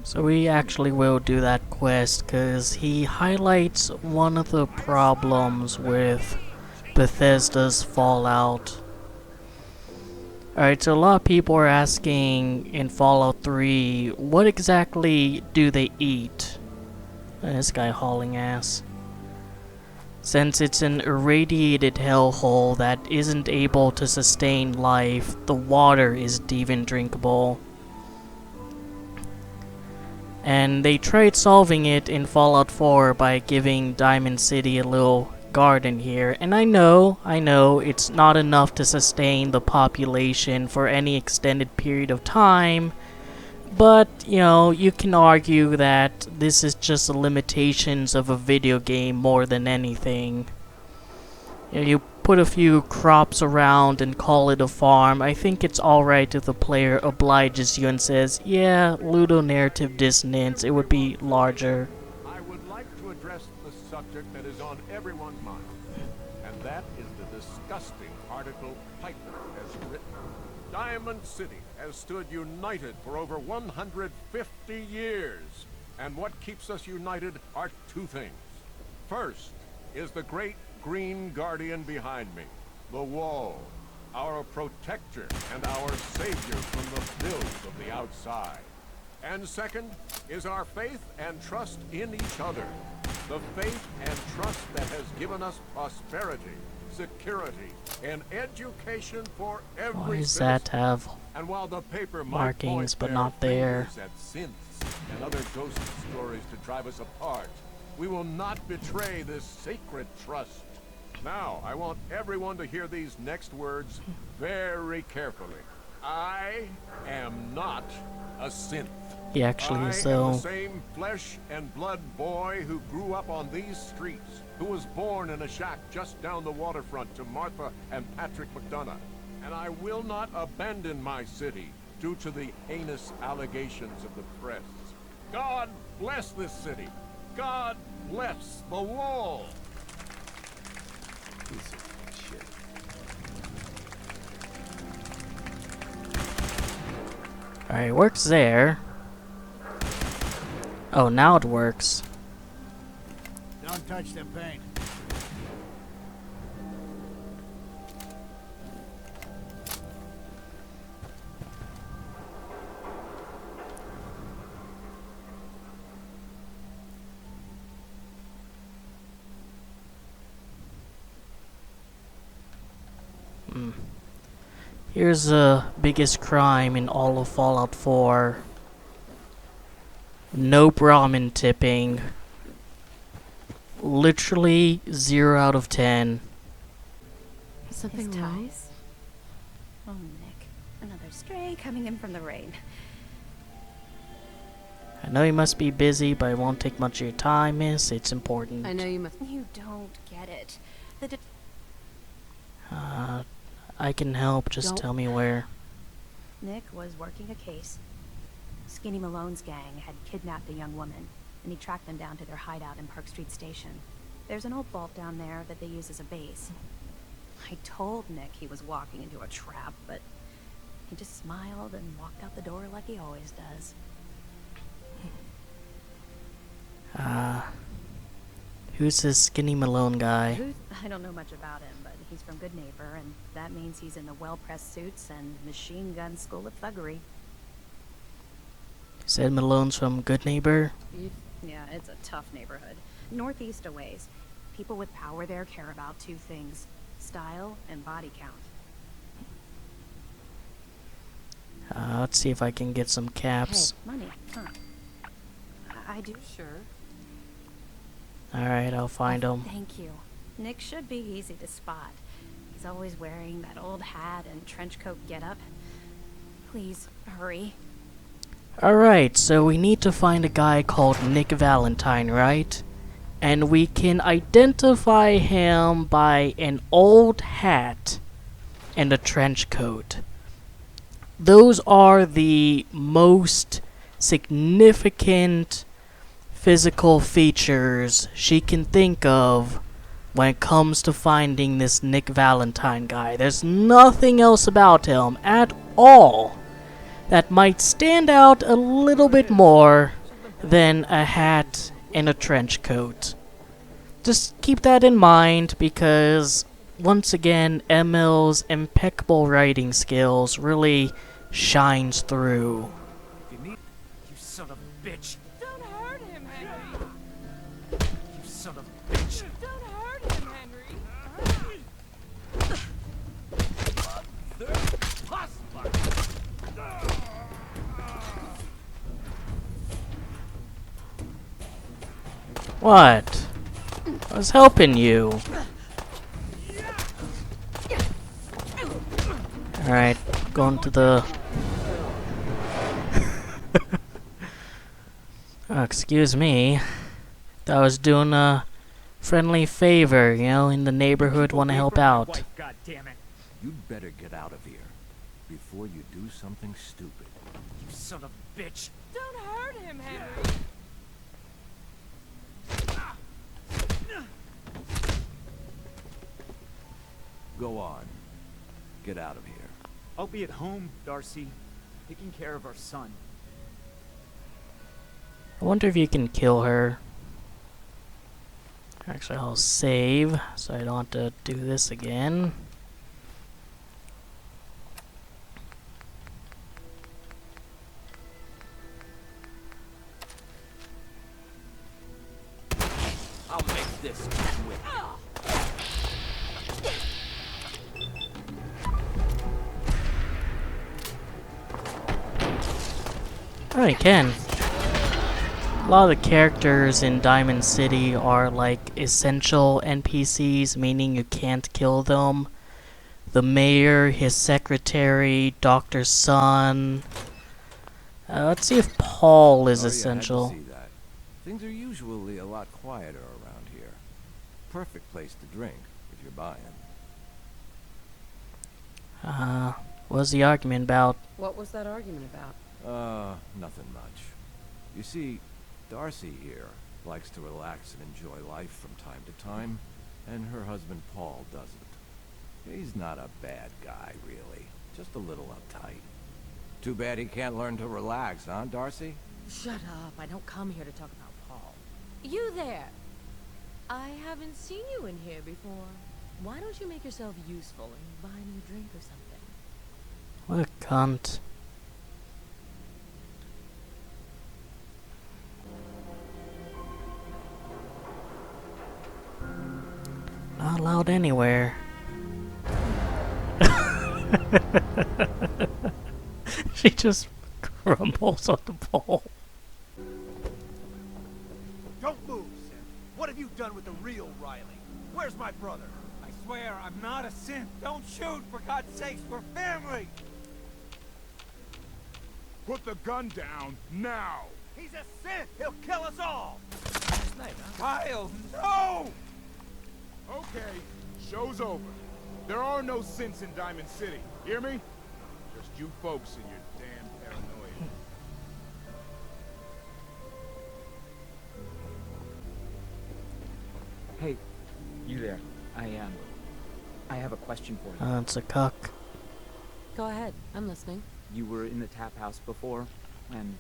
[SPEAKER 1] So we actually will do that quest because he highlights one of the problems with Bethesda's Fallout. Alright, so a lot of people are asking in Fallout 3, what exactly do they eat? This guy hauling ass. Since it's an irradiated hellhole that isn't able to sustain life, the water is even drinkable. And they tried solving it in Fallout 4 by giving Diamond City a little garden here. And I know, it's not enough to sustain the population for any extended period of time. But, you know, you can argue that this is just the limitations of a video game more than anything. You put a few crops around and call it a farm, I think it's alright if the player obliges you and says, yeah, ludonarrative dissonance, it would be larger.
[SPEAKER 3] I would like to address the subject that is on everyone's mind, and that is the disgusting article Piper has written. Diamond City has stood united for over 150 years, and what keeps us united are two things. First is the great green guardian behind me, the wall, our protector and our savior from the filth of the outside. And second is our faith and trust in each other, the faith and trust that has given us prosperity, security, and education for every
[SPEAKER 1] Why does
[SPEAKER 3] citizen.
[SPEAKER 1] that have
[SPEAKER 3] And while the paper might
[SPEAKER 1] markings
[SPEAKER 3] point
[SPEAKER 1] but
[SPEAKER 3] their
[SPEAKER 1] not there?
[SPEAKER 3] fingers at synths and other ghost stories to drive us apart, we will not betray this sacred trust. Now, I want everyone to hear these next words very carefully. I am not a synth.
[SPEAKER 1] He actually is,
[SPEAKER 3] I am
[SPEAKER 1] though.
[SPEAKER 3] the same flesh and blood boy who grew up on these streets, who was born in a shack just down the waterfront to Martha and Patrick McDonough. And I will not abandon my city due to the heinous allegations of the press. God bless this city. God bless the wall.
[SPEAKER 5] Piece of shit.
[SPEAKER 1] Alright, works there. Oh, now it works.
[SPEAKER 10] Don't touch the paint.
[SPEAKER 1] Here's the biggest crime in all of Fallout 4. No Brahmin tipping. Literally 0 out of 10.
[SPEAKER 4] Something
[SPEAKER 6] His
[SPEAKER 4] wrong?
[SPEAKER 6] ties? Oh, Nick. Another stray coming in from the rain.
[SPEAKER 1] I know you must be busy, but it won't take much of your time, miss. It's important.
[SPEAKER 4] I know you must.
[SPEAKER 6] You don't get it. The
[SPEAKER 1] I can help. Just
[SPEAKER 4] Don't-
[SPEAKER 1] tell me where.
[SPEAKER 6] Nick was working a case. Skinny Malone's gang had kidnapped a young woman, and he tracked them down to their hideout in Park Street Station. There's an old vault down there that they use as a base. I told Nick he was walking into a trap, but he just smiled and walked out the door like he always does.
[SPEAKER 1] Who's this Skinny Malone guy?
[SPEAKER 6] I don't know much about him, but he's from Good Neighbor, and that means he's in the well-pressed suits and machine gun school of thuggery.
[SPEAKER 1] You said Malone's from Good Neighbor?
[SPEAKER 6] Yeah, it's a tough neighborhood. Northeast a ways. People with power there care about two things: style and body count.
[SPEAKER 1] Let's see if I can get some caps.
[SPEAKER 6] Hey, money, huh? I do.
[SPEAKER 4] Sure.
[SPEAKER 1] Alright, I'll find him.
[SPEAKER 6] Thank you. Nick should be easy to spot. He's always wearing that old hat and trench coat getup. Please, hurry.
[SPEAKER 1] Alright, so we need to find a guy called Nick Valentine, right? And we can identify him by an old hat and a trench coat. Those are the most significant physical features she can think of when it comes to finding this Nick Valentine guy. There's nothing else about him at all that might stand out a little bit more than a hat and a trench coat. Just keep that in mind, because once again, Emil's impeccable writing skills really shines through.
[SPEAKER 10] You son of a bitch.
[SPEAKER 11] Don't hurt him, Henry.
[SPEAKER 10] You son of a bitch.
[SPEAKER 11] Don't hurt him, Henry.
[SPEAKER 1] What? I was helping you. Alright, going to the... excuse me. I was doing a friendly favor, you know, in the neighborhood, want to help out.
[SPEAKER 10] God damn it.
[SPEAKER 3] You'd better get out of here before you do something stupid.
[SPEAKER 10] You son of a bitch.
[SPEAKER 11] Don't hurt him, Henry.
[SPEAKER 3] Go on. Get out of here.
[SPEAKER 10] I'll be at home, Darcy, taking care of our son.
[SPEAKER 1] I wonder if you can kill her. Actually, I'll save, so I don't have to do this again.
[SPEAKER 7] I'll make this quick.
[SPEAKER 1] Oh, you can. A lot of the characters in Diamond City are like essential NPCs, meaning you can't kill them. The mayor, his secretary, Doctor's son. Let's see if Paul is essential.
[SPEAKER 3] Yeah, I had to see that. Things are usually a lot quieter around here. Perfect place to drink if you're buying.
[SPEAKER 1] What's the argument about?
[SPEAKER 4] What was that argument about?
[SPEAKER 3] Nothing much. You see, Darcy here likes to relax and enjoy life from time to time, and her husband Paul doesn't. He's not a bad guy, really. Just a little uptight. Too bad he can't learn to relax, huh, Darcy?
[SPEAKER 4] Shut up. I don't come here to talk about Paul.
[SPEAKER 14] You there. I haven't seen you in here before. Why don't you make yourself useful and buy me a drink or something?
[SPEAKER 1] What a cunt. Not allowed anywhere. She just crumbles on the pole.
[SPEAKER 8] Don't move, Sim. What have you done with the real Riley? Where's my brother?
[SPEAKER 7] I swear I'm not a synth. Don't shoot, for God's sakes, we're family.
[SPEAKER 12] Put the gun down now.
[SPEAKER 8] He's a synth. He'll kill us all.
[SPEAKER 7] Kyle, no!
[SPEAKER 12] Okay, show's over. There are no synths in Diamond City. Hear me? Just you folks and your damn paranoia.
[SPEAKER 15] Hey, you there. I have a question for you.
[SPEAKER 1] It's a cuck.
[SPEAKER 4] Go ahead. I'm listening.
[SPEAKER 15] You were in the tap house before, and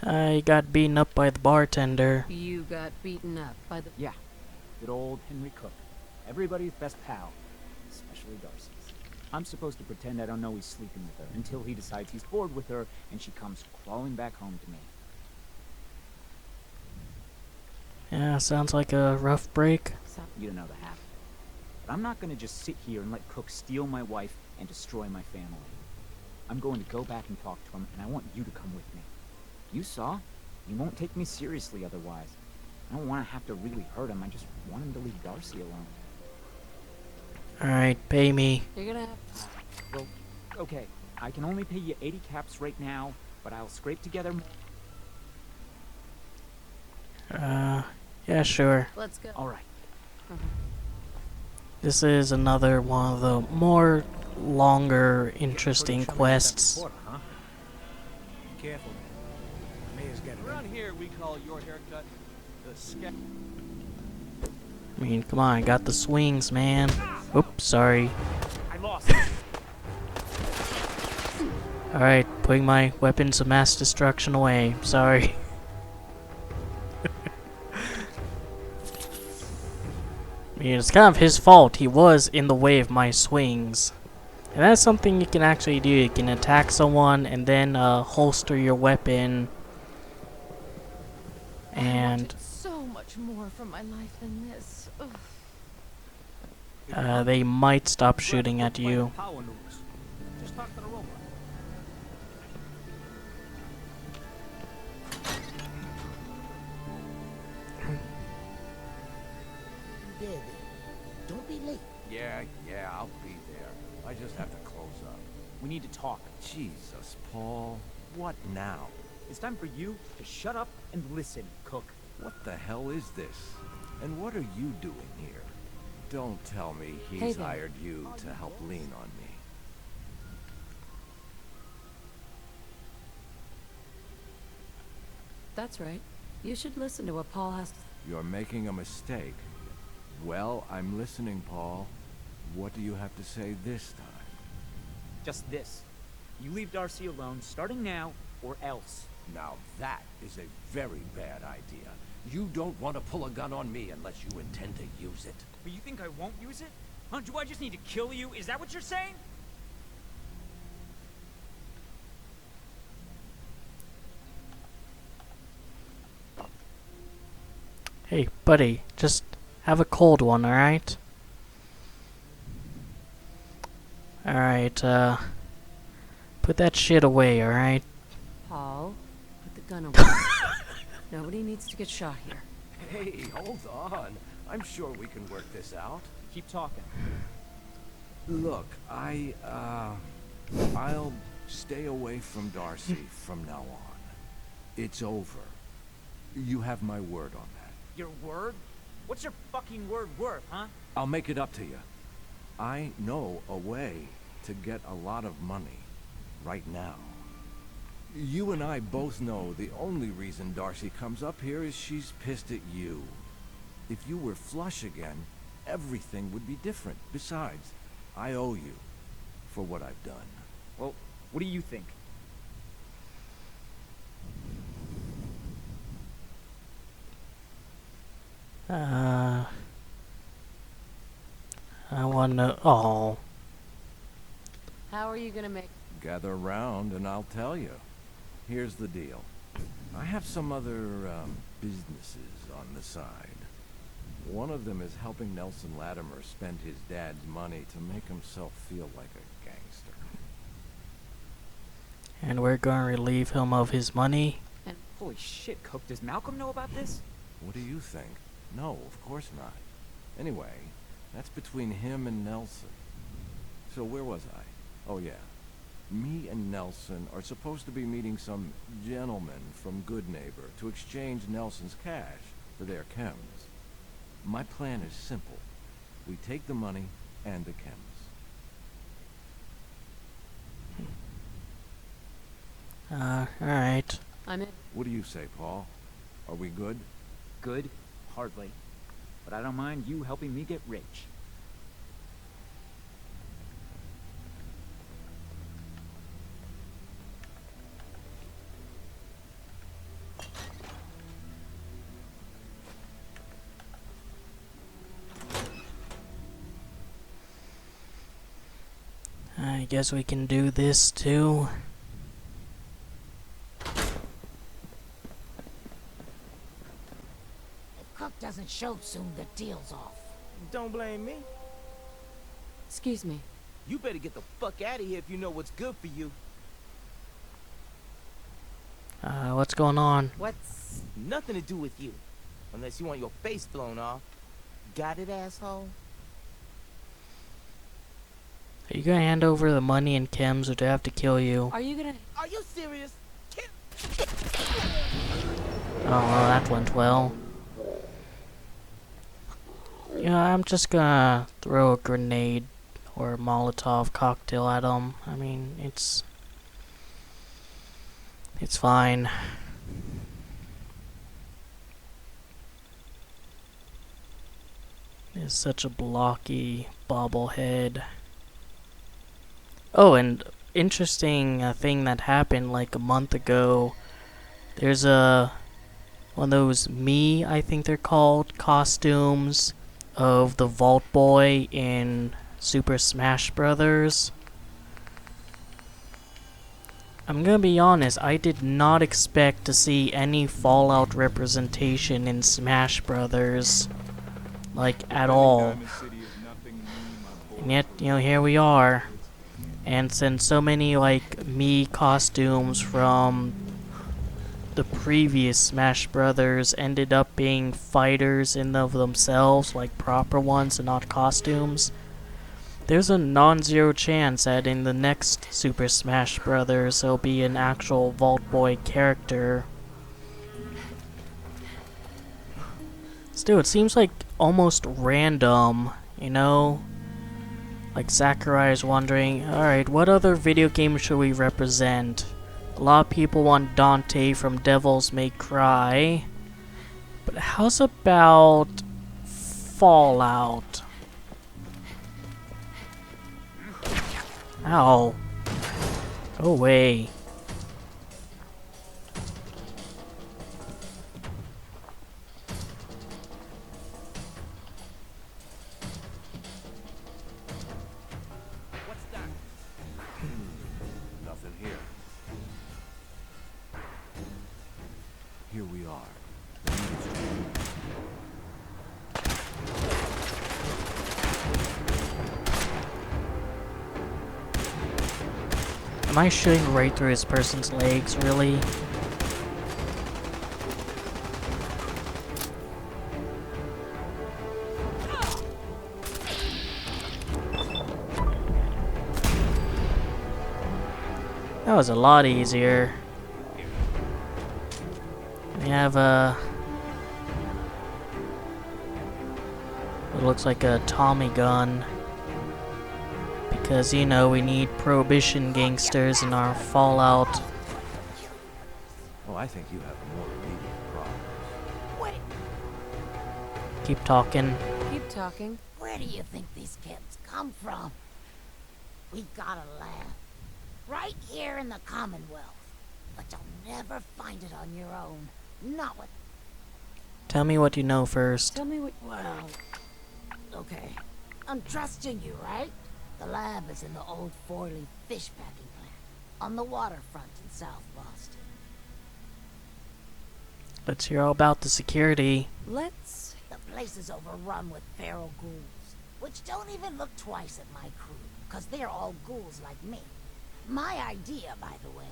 [SPEAKER 1] I got beaten up by the bartender.
[SPEAKER 4] You got beaten up by the...
[SPEAKER 15] yeah, good old Henry Cook. Everybody's best pal, especially Darcy's. I'm supposed to pretend I don't know he's sleeping with her until he decides he's bored with her and she comes crawling back home to me.
[SPEAKER 1] Yeah, sounds like a rough break.
[SPEAKER 15] You don't know the half. But I'm not gonna just sit here and let Cook steal my wife and destroy my family. I'm going to go back and talk to him, and I want you to come with me. You saw? He won't take me seriously otherwise. I don't want to have to really hurt him. I just want him to leave Darcy alone.
[SPEAKER 1] Alright, pay me.
[SPEAKER 4] You're gonna have...
[SPEAKER 15] Well, okay. I can only pay you 80 caps right now, but I'll scrape together more.
[SPEAKER 1] Yeah, sure.
[SPEAKER 4] Let's go.
[SPEAKER 15] Alright.
[SPEAKER 1] This is another one of the more longer, interesting quests.
[SPEAKER 10] Careful. Mayor's got it.
[SPEAKER 11] Around here, we call your haircut the sketch.
[SPEAKER 1] I mean, come on, I got the swings, man. Oops, sorry.
[SPEAKER 10] I lost it.
[SPEAKER 1] Alright, putting my weapons of mass destruction away. Sorry. I mean, it's kind of his fault. He was in the way of my swings. And that's something you can actually do. You can attack someone and then holster your weapon. And
[SPEAKER 14] So much more from my life than this.
[SPEAKER 1] they might stop shooting at you.
[SPEAKER 10] Just talk to the robot.
[SPEAKER 16] There. Don't be late.
[SPEAKER 3] Yeah, I'll be there. I just have to close up.
[SPEAKER 15] We need to talk.
[SPEAKER 3] Jesus, Paul. What now?
[SPEAKER 15] It's time for you to shut up and listen, Cook.
[SPEAKER 3] What the hell is this? And what are you doing here? Don't tell me
[SPEAKER 4] Hey
[SPEAKER 3] he's
[SPEAKER 4] there.
[SPEAKER 3] hired you to help lean on me.
[SPEAKER 4] That's right. You should listen to what Paul has to...
[SPEAKER 3] You're making a mistake. Well, I'm listening, Paul. What do you have to say this time?
[SPEAKER 15] Just this. You leave Darcy alone, starting now, or else.
[SPEAKER 3] Now that is a very bad idea. You don't want to pull a gun on me unless you intend to use it.
[SPEAKER 15] But you think I won't use it? Huh? Do I just need to kill you? Is that what you're saying?
[SPEAKER 1] Hey, buddy, just have a cold one, alright? Alright, put that shit away, alright?
[SPEAKER 4] Paul, put the gun away. Nobody needs to get shot here.
[SPEAKER 3] Hey, hold on. I'm sure we can work this out.
[SPEAKER 15] Keep talking.
[SPEAKER 3] Look, I'll stay away from Darcy from now on. It's over. You have my word on that.
[SPEAKER 15] Your word? What's your fucking word worth, huh?
[SPEAKER 3] I'll make it up to you. I know a way to get a lot of money right now. You and I both know the only reason Darcy comes up here is she's pissed at you. If you were flush again, everything would be different. Besides, I owe you for what I've done.
[SPEAKER 15] Well, what do you think?
[SPEAKER 1] I wanna... Oh.
[SPEAKER 4] How are you gonna make...
[SPEAKER 3] Gather around and I'll tell you. Here's the deal. I have some other, businesses on the side. One of them is helping Nelson Latimer spend his dad's money to make himself feel like a gangster.
[SPEAKER 1] And we're gonna relieve him of his money?
[SPEAKER 15] And holy shit, Cook, does Malcolm know about this?
[SPEAKER 3] What do you think? No, of course not. Anyway, that's between him and Nelson. So where was I? Oh yeah. Me and Nelson are supposed to be meeting some gentleman from Goodneighbor to exchange Nelson's cash for their chems. My plan is simple. We take the money and the chems.
[SPEAKER 1] Alright.
[SPEAKER 4] I'm in.
[SPEAKER 3] What do you say, Paul? Are we good?
[SPEAKER 15] Good? Hardly. But I don't mind you helping me get rich.
[SPEAKER 1] I guess we can do this too.
[SPEAKER 16] If Cook doesn't show soon, the deal's off.
[SPEAKER 11] Don't blame me.
[SPEAKER 4] Excuse me.
[SPEAKER 11] You better get the fuck out of here if you know what's good for you.
[SPEAKER 1] What's going on?
[SPEAKER 11] What's nothing to do with you. Unless you want your face blown off. Got it, asshole?
[SPEAKER 1] Are you gonna hand over the money and chems, or do I have to kill you?
[SPEAKER 4] Are you gonna...
[SPEAKER 11] Are you serious?
[SPEAKER 1] Oh, well, that went well. Yeah, I'm just gonna throw a grenade or a Molotov cocktail at him. I mean, it's fine. It's such a blocky bobblehead. Oh, and interesting thing that happened like a month ago. There's one of those I think they're called, costumes of the Vault Boy in Super Smash Brothers. I'm gonna be honest, I did not expect to see any Fallout representation in Smash Brothers, like, at all. And yet, you know, here we are. And since so many, like, costumes from the previous Smash Brothers ended up being fighters in of themselves, like proper ones and not costumes, there's a non-zero chance that in the next Super Smash Brothers there'll be an actual Vault Boy character. Still, it seems like almost random, you know? Like Zachariah is wondering, alright, what other video game should we represent? A lot of people want Dante from Devils May Cry. But how's about Fallout? Ow. Go away.
[SPEAKER 3] What's that? Nothing here. Here we are.
[SPEAKER 1] Am I shooting right through this person's legs, really? That was a lot easier. We have what looks like a Tommy gun. Because, you know, we need Prohibition gangsters in our Fallout.
[SPEAKER 3] Oh, I think you have more immediate problems.
[SPEAKER 16] Wait,
[SPEAKER 1] Keep talking.
[SPEAKER 14] Keep talking.
[SPEAKER 16] where do you think these kids come from? We got a lab. Right here in the Commonwealth. But you'll never find it on your own. Not with...
[SPEAKER 1] Tell me what you know first.
[SPEAKER 14] Tell me what.
[SPEAKER 16] Well... Okay. I'm trusting you, right? The lab is in the old Forley fish packing plant. On the waterfront in South Boston.
[SPEAKER 1] Let's hear all about the security.
[SPEAKER 14] Let's.
[SPEAKER 16] The place is overrun with feral ghouls. Which don't even look twice at my crew. Because they're all ghouls like me. My idea, by the way.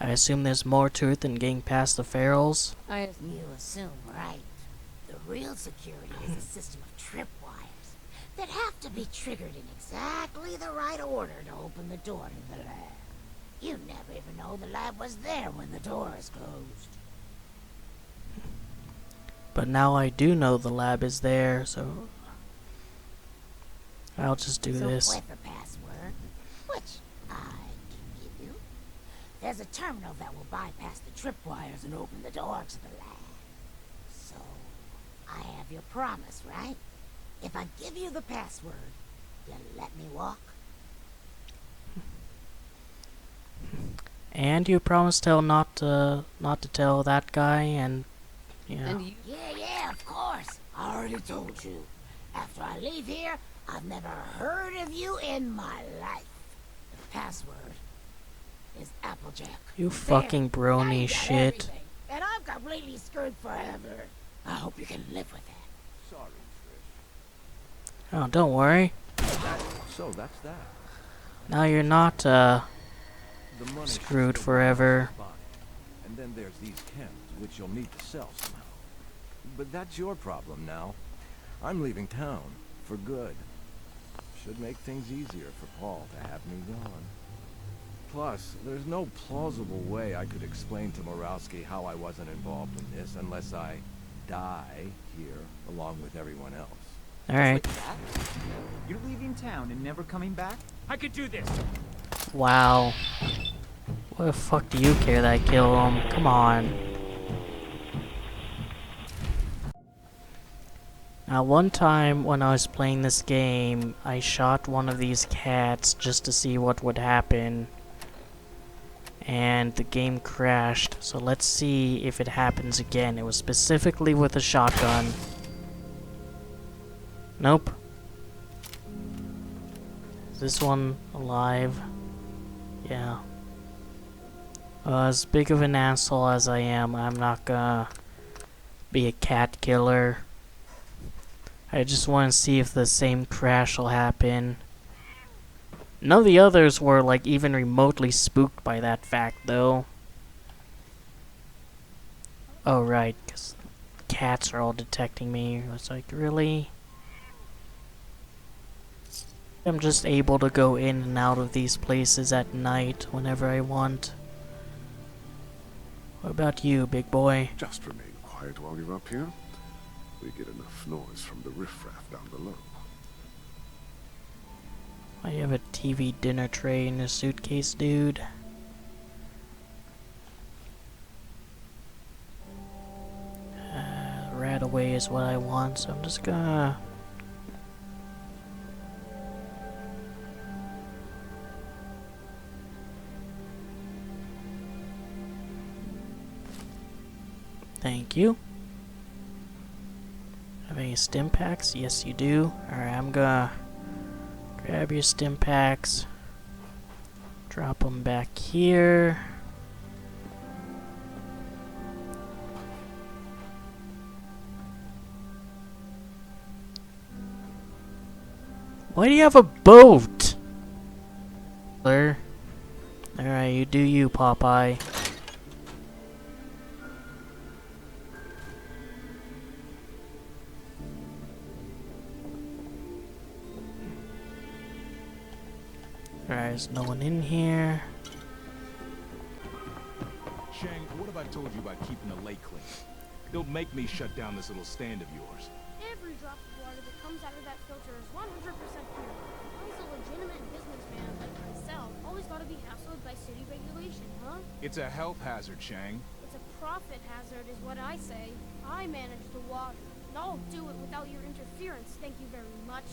[SPEAKER 1] I assume there's more to it than getting past the ferals.
[SPEAKER 16] You assume, right. The real security is a system of tripwires that have to be triggered in exactly the right order to open the door to the lab. You never even know the lab was there when the door is closed.
[SPEAKER 1] But now I do know the lab is there, so I'll just do this.
[SPEAKER 16] With the password, which I can give you, there's a terminal that will bypass the tripwires and open the door to the lab. So, I have your promise, right? If I give you the password, you'll let me walk?
[SPEAKER 1] And you promised not to tell that guy, and yeah.
[SPEAKER 16] Yeah, of course. I already told you. After I leave here, I've never heard of you in my life. The password is Applejack.
[SPEAKER 1] You fucking brony shit.
[SPEAKER 16] Everything, and I'm completely screwed forever. I hope you can live with that.
[SPEAKER 3] Sorry,
[SPEAKER 1] Oh, don't worry.
[SPEAKER 3] So that's that.
[SPEAKER 1] Now you're not
[SPEAKER 3] The money
[SPEAKER 1] screwed
[SPEAKER 3] should
[SPEAKER 1] forever.
[SPEAKER 3] go and then there's these chems, which you'll need to sell somehow. But that's your problem now. I'm leaving town for good. Should make things easier for Paul to have me gone. Plus, there's no plausible way I could explain to Morowski how I wasn't involved in this unless I die here along with everyone else.
[SPEAKER 1] Alright.
[SPEAKER 15] You're leaving town and never coming back? I could do this.
[SPEAKER 1] Wow. What the fuck do you care that I kill him? Come on. Now, one time when I was playing this game, I shot one of these cats just to see what would happen. And the game crashed, so let's see if it happens again. It was specifically with a shotgun. Nope. Is this one alive? Yeah. As big of an asshole as I am, I'm not gonna be a cat killer. I just want to see if the same crash will happen. None of the others were like even remotely spooked by that fact though. Oh right, because cats are all detecting me. It's like, really? I'm just able to go in and out of these places at night whenever I want. What about you, big boy?
[SPEAKER 17] Just remain quiet while you're up here. We get enough noise from the riffraff down below.
[SPEAKER 1] Why you have a TV dinner tray in your suitcase, dude? Rat away is what I want, so I'm just gonna... Thank you. Have any stim packs? Yes, you do. Alright, I'm gonna grab your stim packs. Drop them back here. Why do you have a boat? Alright, you do you, Popeye. Alright, there's no one in here.
[SPEAKER 12] Shang, what have I told you about keeping the lake clean? Don't make me shut down this little stand of yours.
[SPEAKER 18] Every drop of water that comes out of that filter is 100% pure. How's a legitimate businessman like myself always gotta be hassled by city regulation, huh?
[SPEAKER 12] It's a health hazard, Shang.
[SPEAKER 18] It's a profit hazard is what I say. I manage the water, and I'll do it without your interference, thank you very much.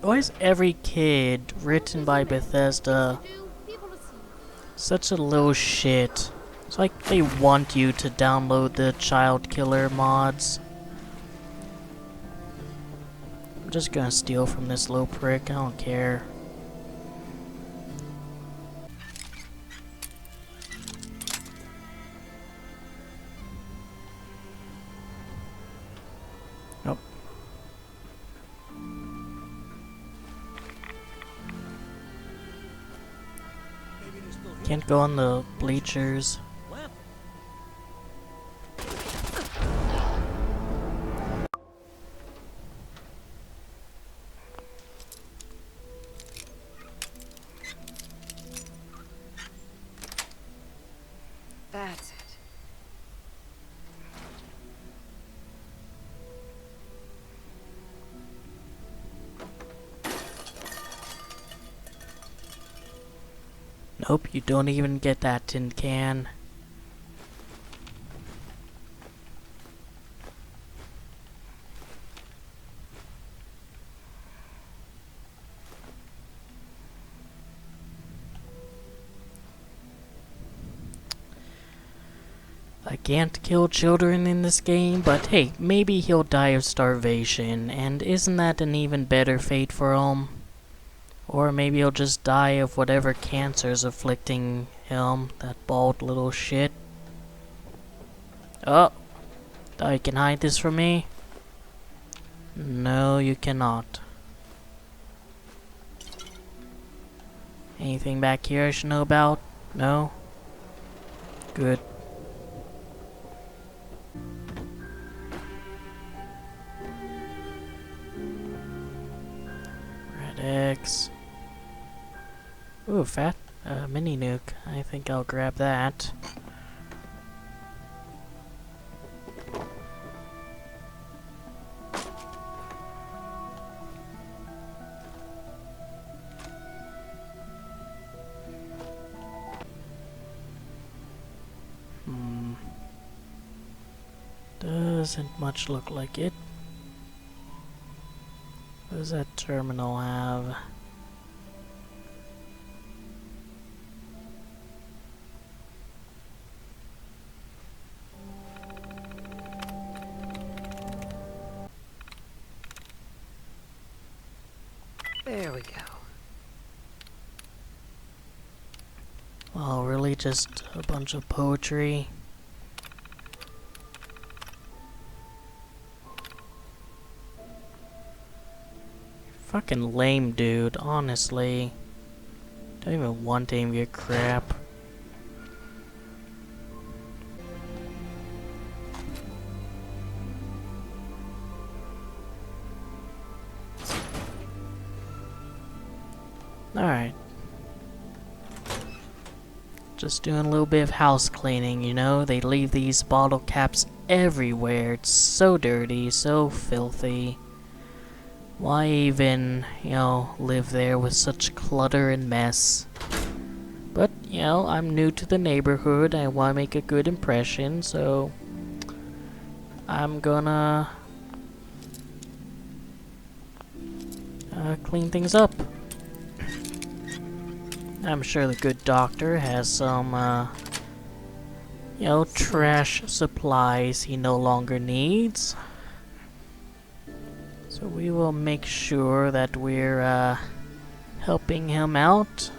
[SPEAKER 1] Why is every kid written by Bethesda such a little shit? It's like they want you to download the child killer mods. I'm just gonna steal from this little prick, I don't care. Nope. Can't go on the bleachers.
[SPEAKER 4] That's it.
[SPEAKER 1] Nope, you don't even get that tin can. I can't kill children in this game, but hey, maybe he'll die of starvation, and isn't that an even better fate for him? Or maybe he'll just die of whatever cancer's afflicting him, that bald little shit. Oh, you can hide this from me? No, you cannot. Anything back here I should know about? No? Good. Red X. Ooh, fat mini nuke. I think I'll grab that. Doesn't much look like it. What does that terminal have?
[SPEAKER 4] There we go.
[SPEAKER 1] Well, really just a bunch of poetry. Fucking lame, dude, honestly. Don't even want any of your crap. Alright. Just doing a little bit of house cleaning, you know? They leave these bottle caps everywhere. It's so dirty, so filthy. Why even, you know, live there with such clutter and mess? But, you know, I'm new to the neighborhood. I want to make a good impression, so I'm gonna clean things up. I'm sure the good doctor has some, you know, trash supplies he no longer needs. So we will make sure that we're, helping him out.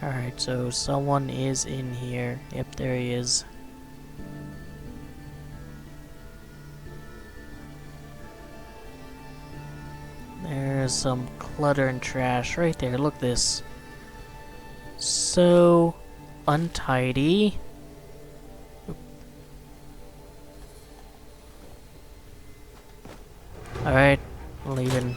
[SPEAKER 1] Alright, so someone is in here. Yep, there he is. There's some clutter and trash right there. Look at this. So untidy. Alright, I'm leaving.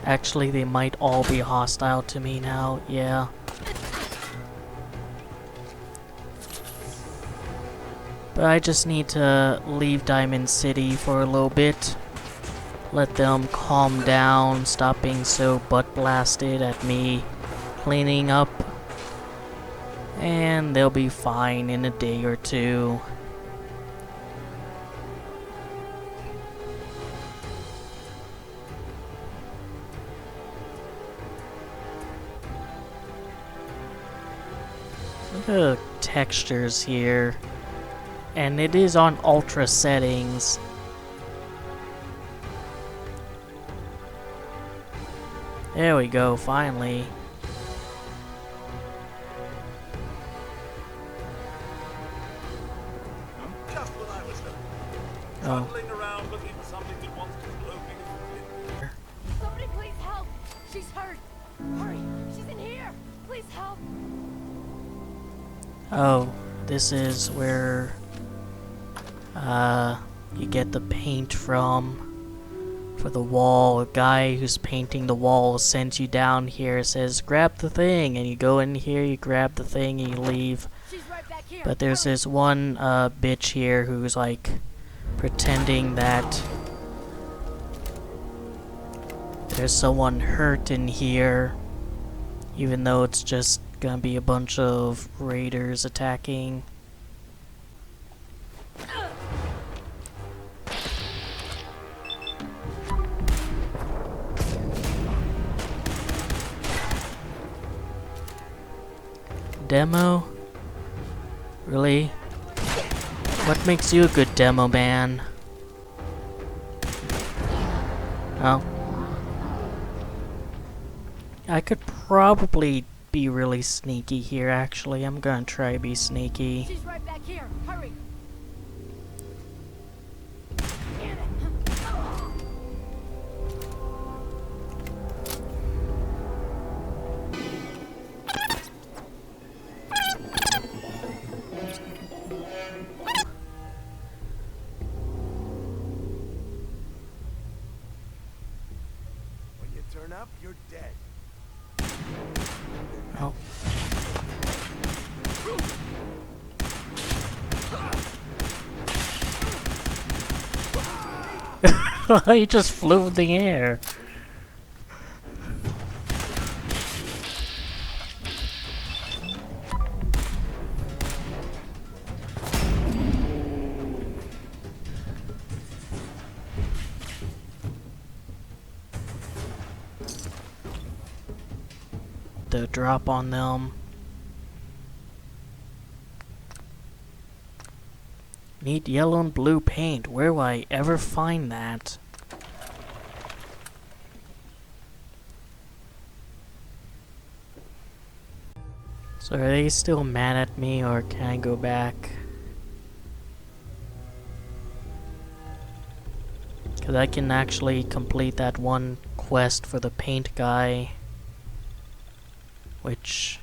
[SPEAKER 1] Actually, they might all be hostile to me now, yeah. But I just need to leave Diamond City for a little bit. Let them calm down, stop being so butt blasted at me cleaning up. And they'll be fine in a day or two. Look at the textures here. And it is on ultra settings. There we go, finally.
[SPEAKER 8] Just what I was
[SPEAKER 1] Oh.
[SPEAKER 8] around looking for something that wants to
[SPEAKER 18] Somebody please help! She's hurt! Hurry! She's in here! Please help!
[SPEAKER 1] Oh, this is where you get the paint from for the wall. A guy who's painting the wall sends you down here, says grab the thing, and you go in here, you grab the thing, and you leave. But there's this one bitch here who's like pretending that there's someone hurt in here, even though it's just gonna be a bunch of raiders attacking. Demo? Really? What makes you a good demo man? Oh. I could probably be really sneaky here, actually. I'm gonna try to be sneaky.
[SPEAKER 18] She's right back here! Hurry!
[SPEAKER 8] When you turn up, you're dead.
[SPEAKER 1] Oh. He just flew in the air. The drop on them. Need yellow and blue paint. Where will I ever find that? So are they still mad at me, or can I go back? Because I can actually complete that one quest for the paint guy. Which,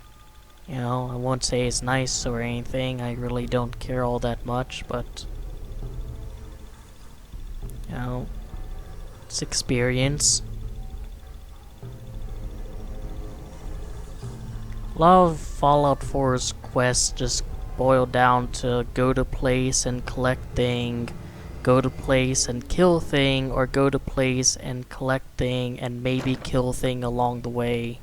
[SPEAKER 1] you know, I won't say it's nice or anything. I really don't care all that much, but, you know, It's experience. A lot of Fallout 4's quests just boil down to go to place and collect thing, go to place and kill thing, or go to place and collect thing and maybe kill thing along the way.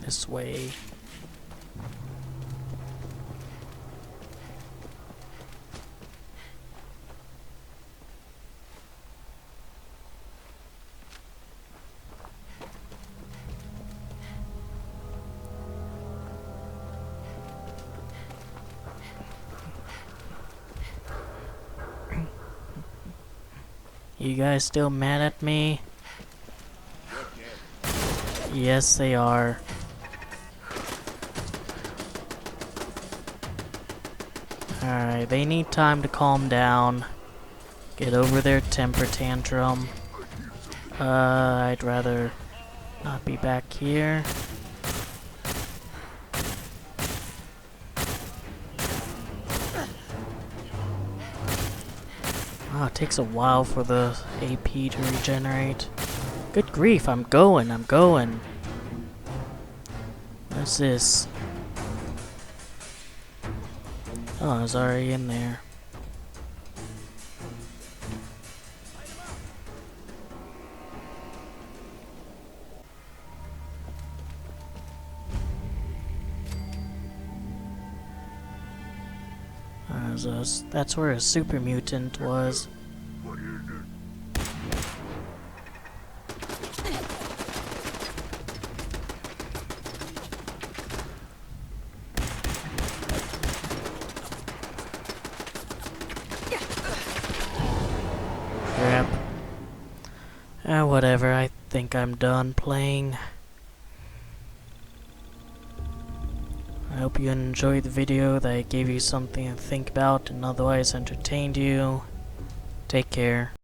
[SPEAKER 1] This way. You guys still mad at me? Yes, they are. Alright, they need time to calm down. Get over their temper tantrum. I'd rather not be back here. Oh, it takes a while for the AP to regenerate. Good grief, I'm going. What's this? Oh, I was already in there. That's where a super mutant was. Crap. Whatever, I think I'm done playing. I hope you enjoyed the video, that I gave you something to think about and otherwise entertained you. Take care.